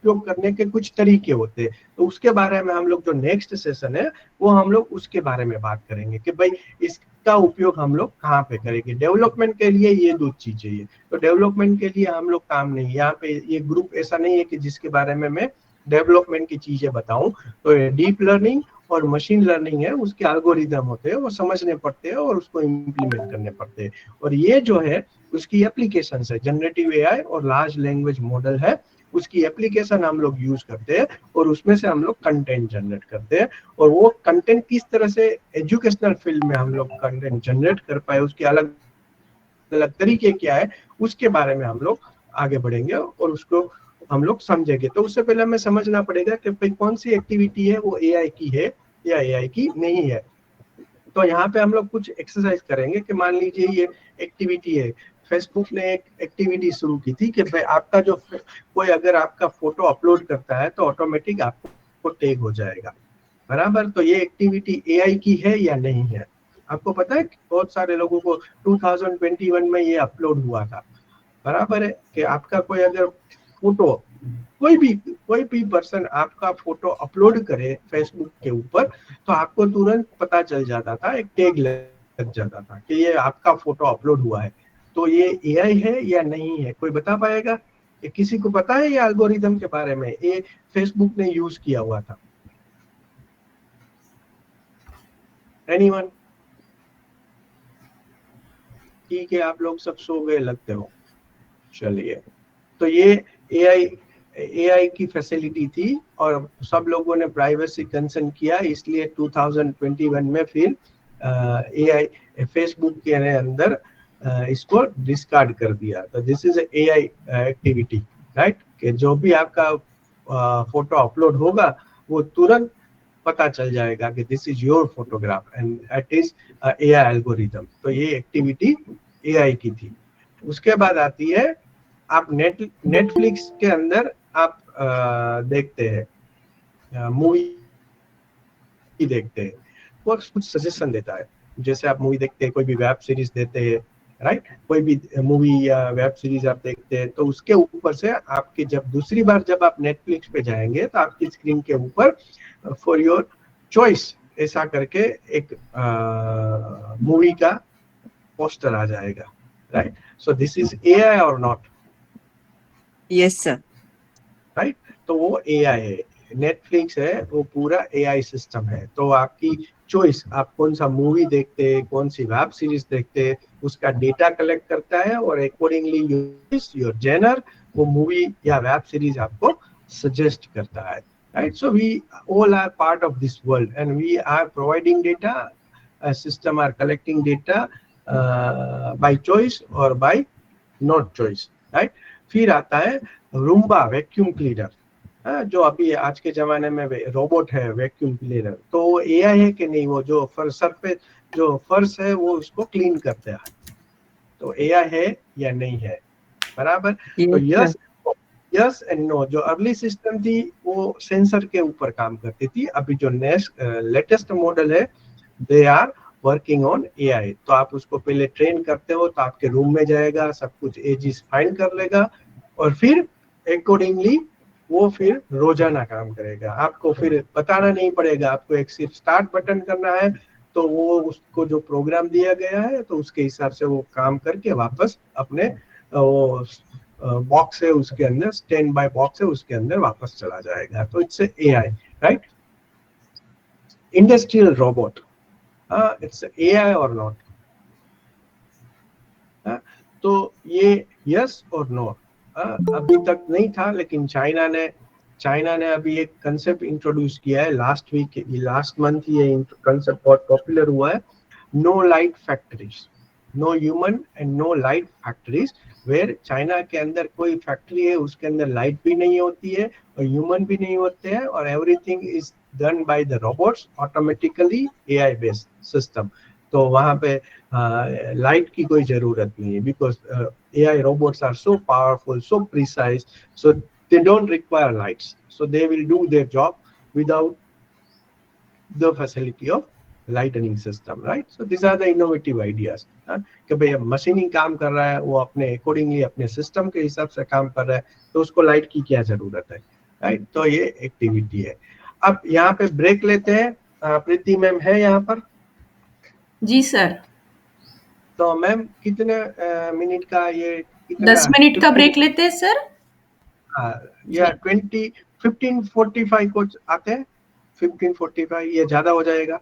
उपयोग करने के कुछ तरीके होते हैं। तो उसके बारे में हम लोग जो नेक्स्ट सेशन है वो हम लोग उसके बारे में बात करेंगे कि भाई इसका उपयोग हम लोग कहाँ पे करेंगे। डेवलपमेंट के लिए ये 2 चीज चाहिए, तो डेवलपमेंट के लिए हम लोग काम नहीं, यहाँ पे ये ग्रुप ऐसा नहीं है कि जिसके बारे में मैं डेवलपमेंट की चीजें बताऊं। तो डीप लर्निंग और मशीन लर्निंग है, उसके एल्गोरिदम होते हैं, वो समझने पड़ते हैं और उसको इम्प्लीमेंट करने पड़ते हैं। और ये जो है उसकी एप्लीकेशन है, जनरेटिव एआई और लार्ज लैंग्वेज मॉडल है, उसकी एप्लीकेशन हम लोग यूज करते हैं और उसमें से हम लोग कंटेंट जनरेट करते हैं। और वो कंटेंट किस तरह से एजुकेशनल फील्ड में हम लोग कंटेंट जनरेट कर पाए, उसके अलग अलग तरीके क्या है, उसके बारे में हम लोग आगे बढ़ेंगे और उसको हम लोग समझेंगे। तो उससे पहले हमें समझना पड़ेगा कि भाई कौन सी एक्टिविटी है वो एआई की है या एआई की नहीं है। तो यहाँ पे हम लोग कुछ एक्सरसाइज करेंगे कि मान लीजिए ये एक्टिविटी है, फेसबुक ने एक एक्टिविटी शुरू की थी कि भाई आपका जो कोई अगर आपका फोटो अपलोड करता है तो ऑटोमेटिक आपको टैग हो जाएगा, बराबर। तो ये एक्टिविटी एआई की है या नहीं है? आपको पता है बहुत सारे लोगों को 2021 में ये अपलोड हुआ था, बराबर है कि आपका कोई अगर फोटो कोई भी पर्सन आपका फोटो अपलोड करे फेसबुक के ऊपर तो आपको तुरंत पता चल जाता था, एक टैग लग जाता था कि ये आपका फोटो अपलोड हुआ है। तो ये एआई है या नहीं है, कोई बता पाएगा? ये किसी को पता है ये एल्गोरिदम के बारे में? ये फेसबुक ने यूज किया हुआ था। एनीवन? ठीक है, आप लोग सब सो गए लगते हो। चलिए, तो ये एआई की फैसिलिटी थी और सब लोगों ने प्राइवेसी कंसर्न किया, इसलिए 2021 में फिर एआई फेसबुक के अंदर इसको डिस्कार्ड कर दिया। तो this is AI activity, right, कि जो भी आपका फोटो अपलोड होगा वो तुरंत पता चल जाएगा कि this is your photograph and it is AI algorithm. तो ये एक्टिविटी एआई की थी। उसके बाद आती है, आप नेटफ्लिक्स के अंदर आप देखते हैं मूवी देखते हैं, वो कुछ सजेशन देता है। जैसे आप मूवी देखते हैं, कोई भी वेब सीरीज देते हैं, राइट, कोई भी मूवी या वेब सीरीज आप देखते हैं तो उसके ऊपर से आपके जब दूसरी बार जब आप नेटफ्लिक्स पे जाएंगे तो आपकी स्क्रीन के ऊपर फॉर योर चॉइस ऐसा करके एक मूवी का पोस्टर आ जाएगा, right. So this is AI और नॉट? Yes sir. राइट, तो वो एआई है। नेटफ्लिक्स है वो पूरा एआई सिस्टम है। तो आपकी चॉइस, आप कौन सा मूवी देखते हैं, कौन सी वेब सीरीज देखते हैं, उसका डेटा कलेक्ट करता है और अकॉर्डिंगली योर जेनर वो मूवी या वेब सीरीज आपको सजेस्ट करता है, right. So we all are part of this world and we are providing data, system are collecting data by choice और बाय नॉट चॉइस, राइट। फिर आता है Roomba vacuum cleaner, जो अभी आज के जमाने में रोबोट है वैक्यूम क्लीनर। तो वो एआई है कि नहीं? वो जो सरफेस जो फर्श है वो उसको क्लीन करते हैं, तो एआई है या नहीं है, बराबर। तो यस यस एंड नो। जो अर्ली सिस्टम थी वो सेंसर के ऊपर काम करती थी, अभी जो नेक्स्ट लेटेस्ट मॉडल है they are working on AI. तो आप उसको पहले ट्रेन करते हो तो आपके रूम में जाएगा, सब कुछ एजिस फाइंड कर लेगा और फिर अकॉर्डिंगली वो फिर रोजाना काम करेगा। आपको फिर बताना नहीं पड़ेगा, आपको एक सिर्फ स्टार्ट बटन करना है तो वो उसको जो प्रोग्राम दिया गया है तो उसके हिसाब से वो काम करके वापस अपने वो बॉक्स है उसके अंदर, स्टैंड बाय बॉक्स है उसके अंदर वापस चला जाएगा। तो it's AI, right. Industrial robot, it's AI और नॉट? तो ये यस और नो अभी तक नहीं था, लेकिन चाइना ने अभी एक कंसेप्ट इंट्रोड्यूस किया है लास्ट मंथ ये कंसेप्ट बहुत पॉपुलर हुआ है। No light factories, no human and no light factories, where China के अंदर कोई फैक्ट्री है उसके अंदर लाइट भी नहीं होती है और ह्यूमन भी नहीं होते हैं और everything is done by the robots automatically, AI based system. तो वहां पे लाइट की कोई जरूरत नहीं है, because AI robots are so powerful, so precise, so they don't require lights, so they will do their job without the facility of lighting system, right. So this are the innovative ideas कि भाई machining काम कर रहा है, वो अपने accordingly अपने system के हिसाब से काम कर रहा है तो उसको लाइट की क्या जरूरत है, राइट। तो ये एक्टिविटी है। अब यहाँ पे ब्रेक लेते हैं। प्रीति मैम है यहाँ पर? जी सर। तो मैम कितने मिनट का ये कितना 10 मिनट का 15 ब्रेक लेते हैं सर। या 15:45 को आते हैं? 15:45 ये ज्यादा हो जाएगा?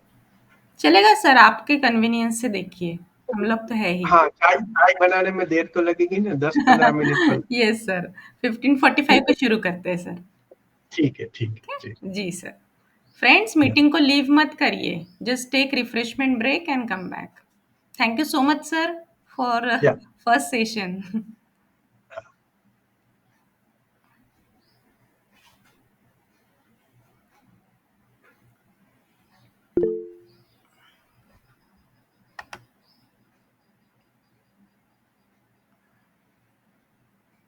चलेगा सर, आपके कन्वीनियंस से देखिए, हम लोग तो है ही। हाँ, चाय चाय बनाने में देर तो लगेगी ना, 10-15 मिनट तो। यस सर, 15:45 पे शुरू करते हैं सर। ठीक है, ठीक है जी। जी सर। फ्रेंड्स, मीटिंग को लीव मत करिए, just take refreshment break and come back. Thank you so much sir for your first session.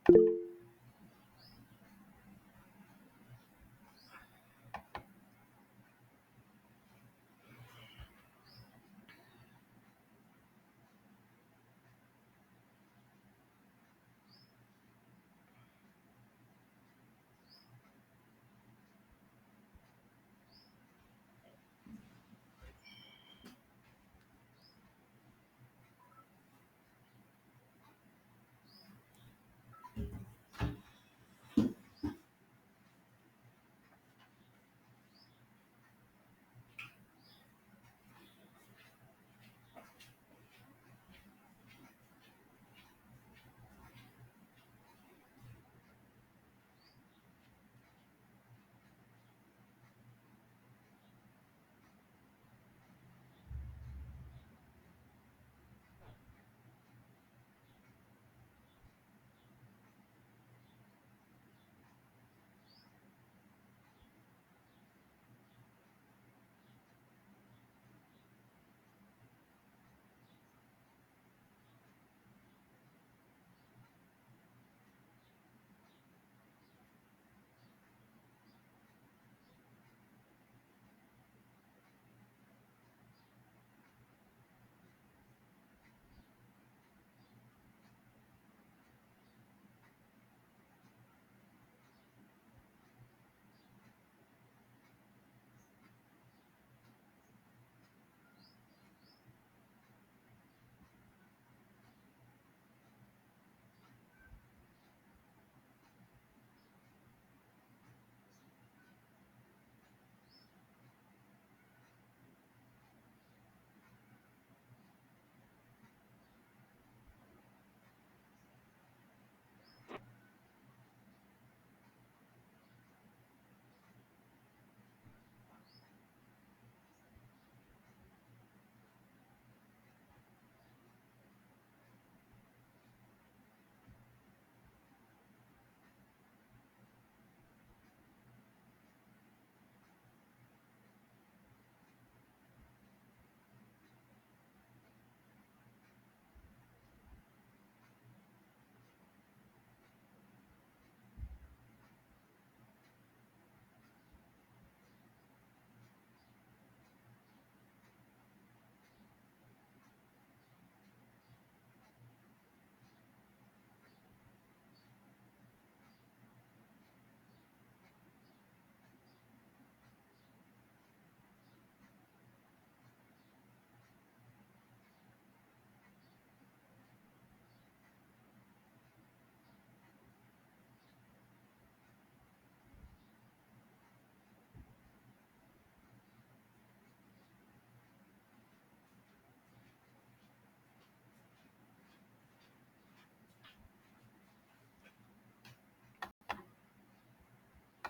धन्यवाद।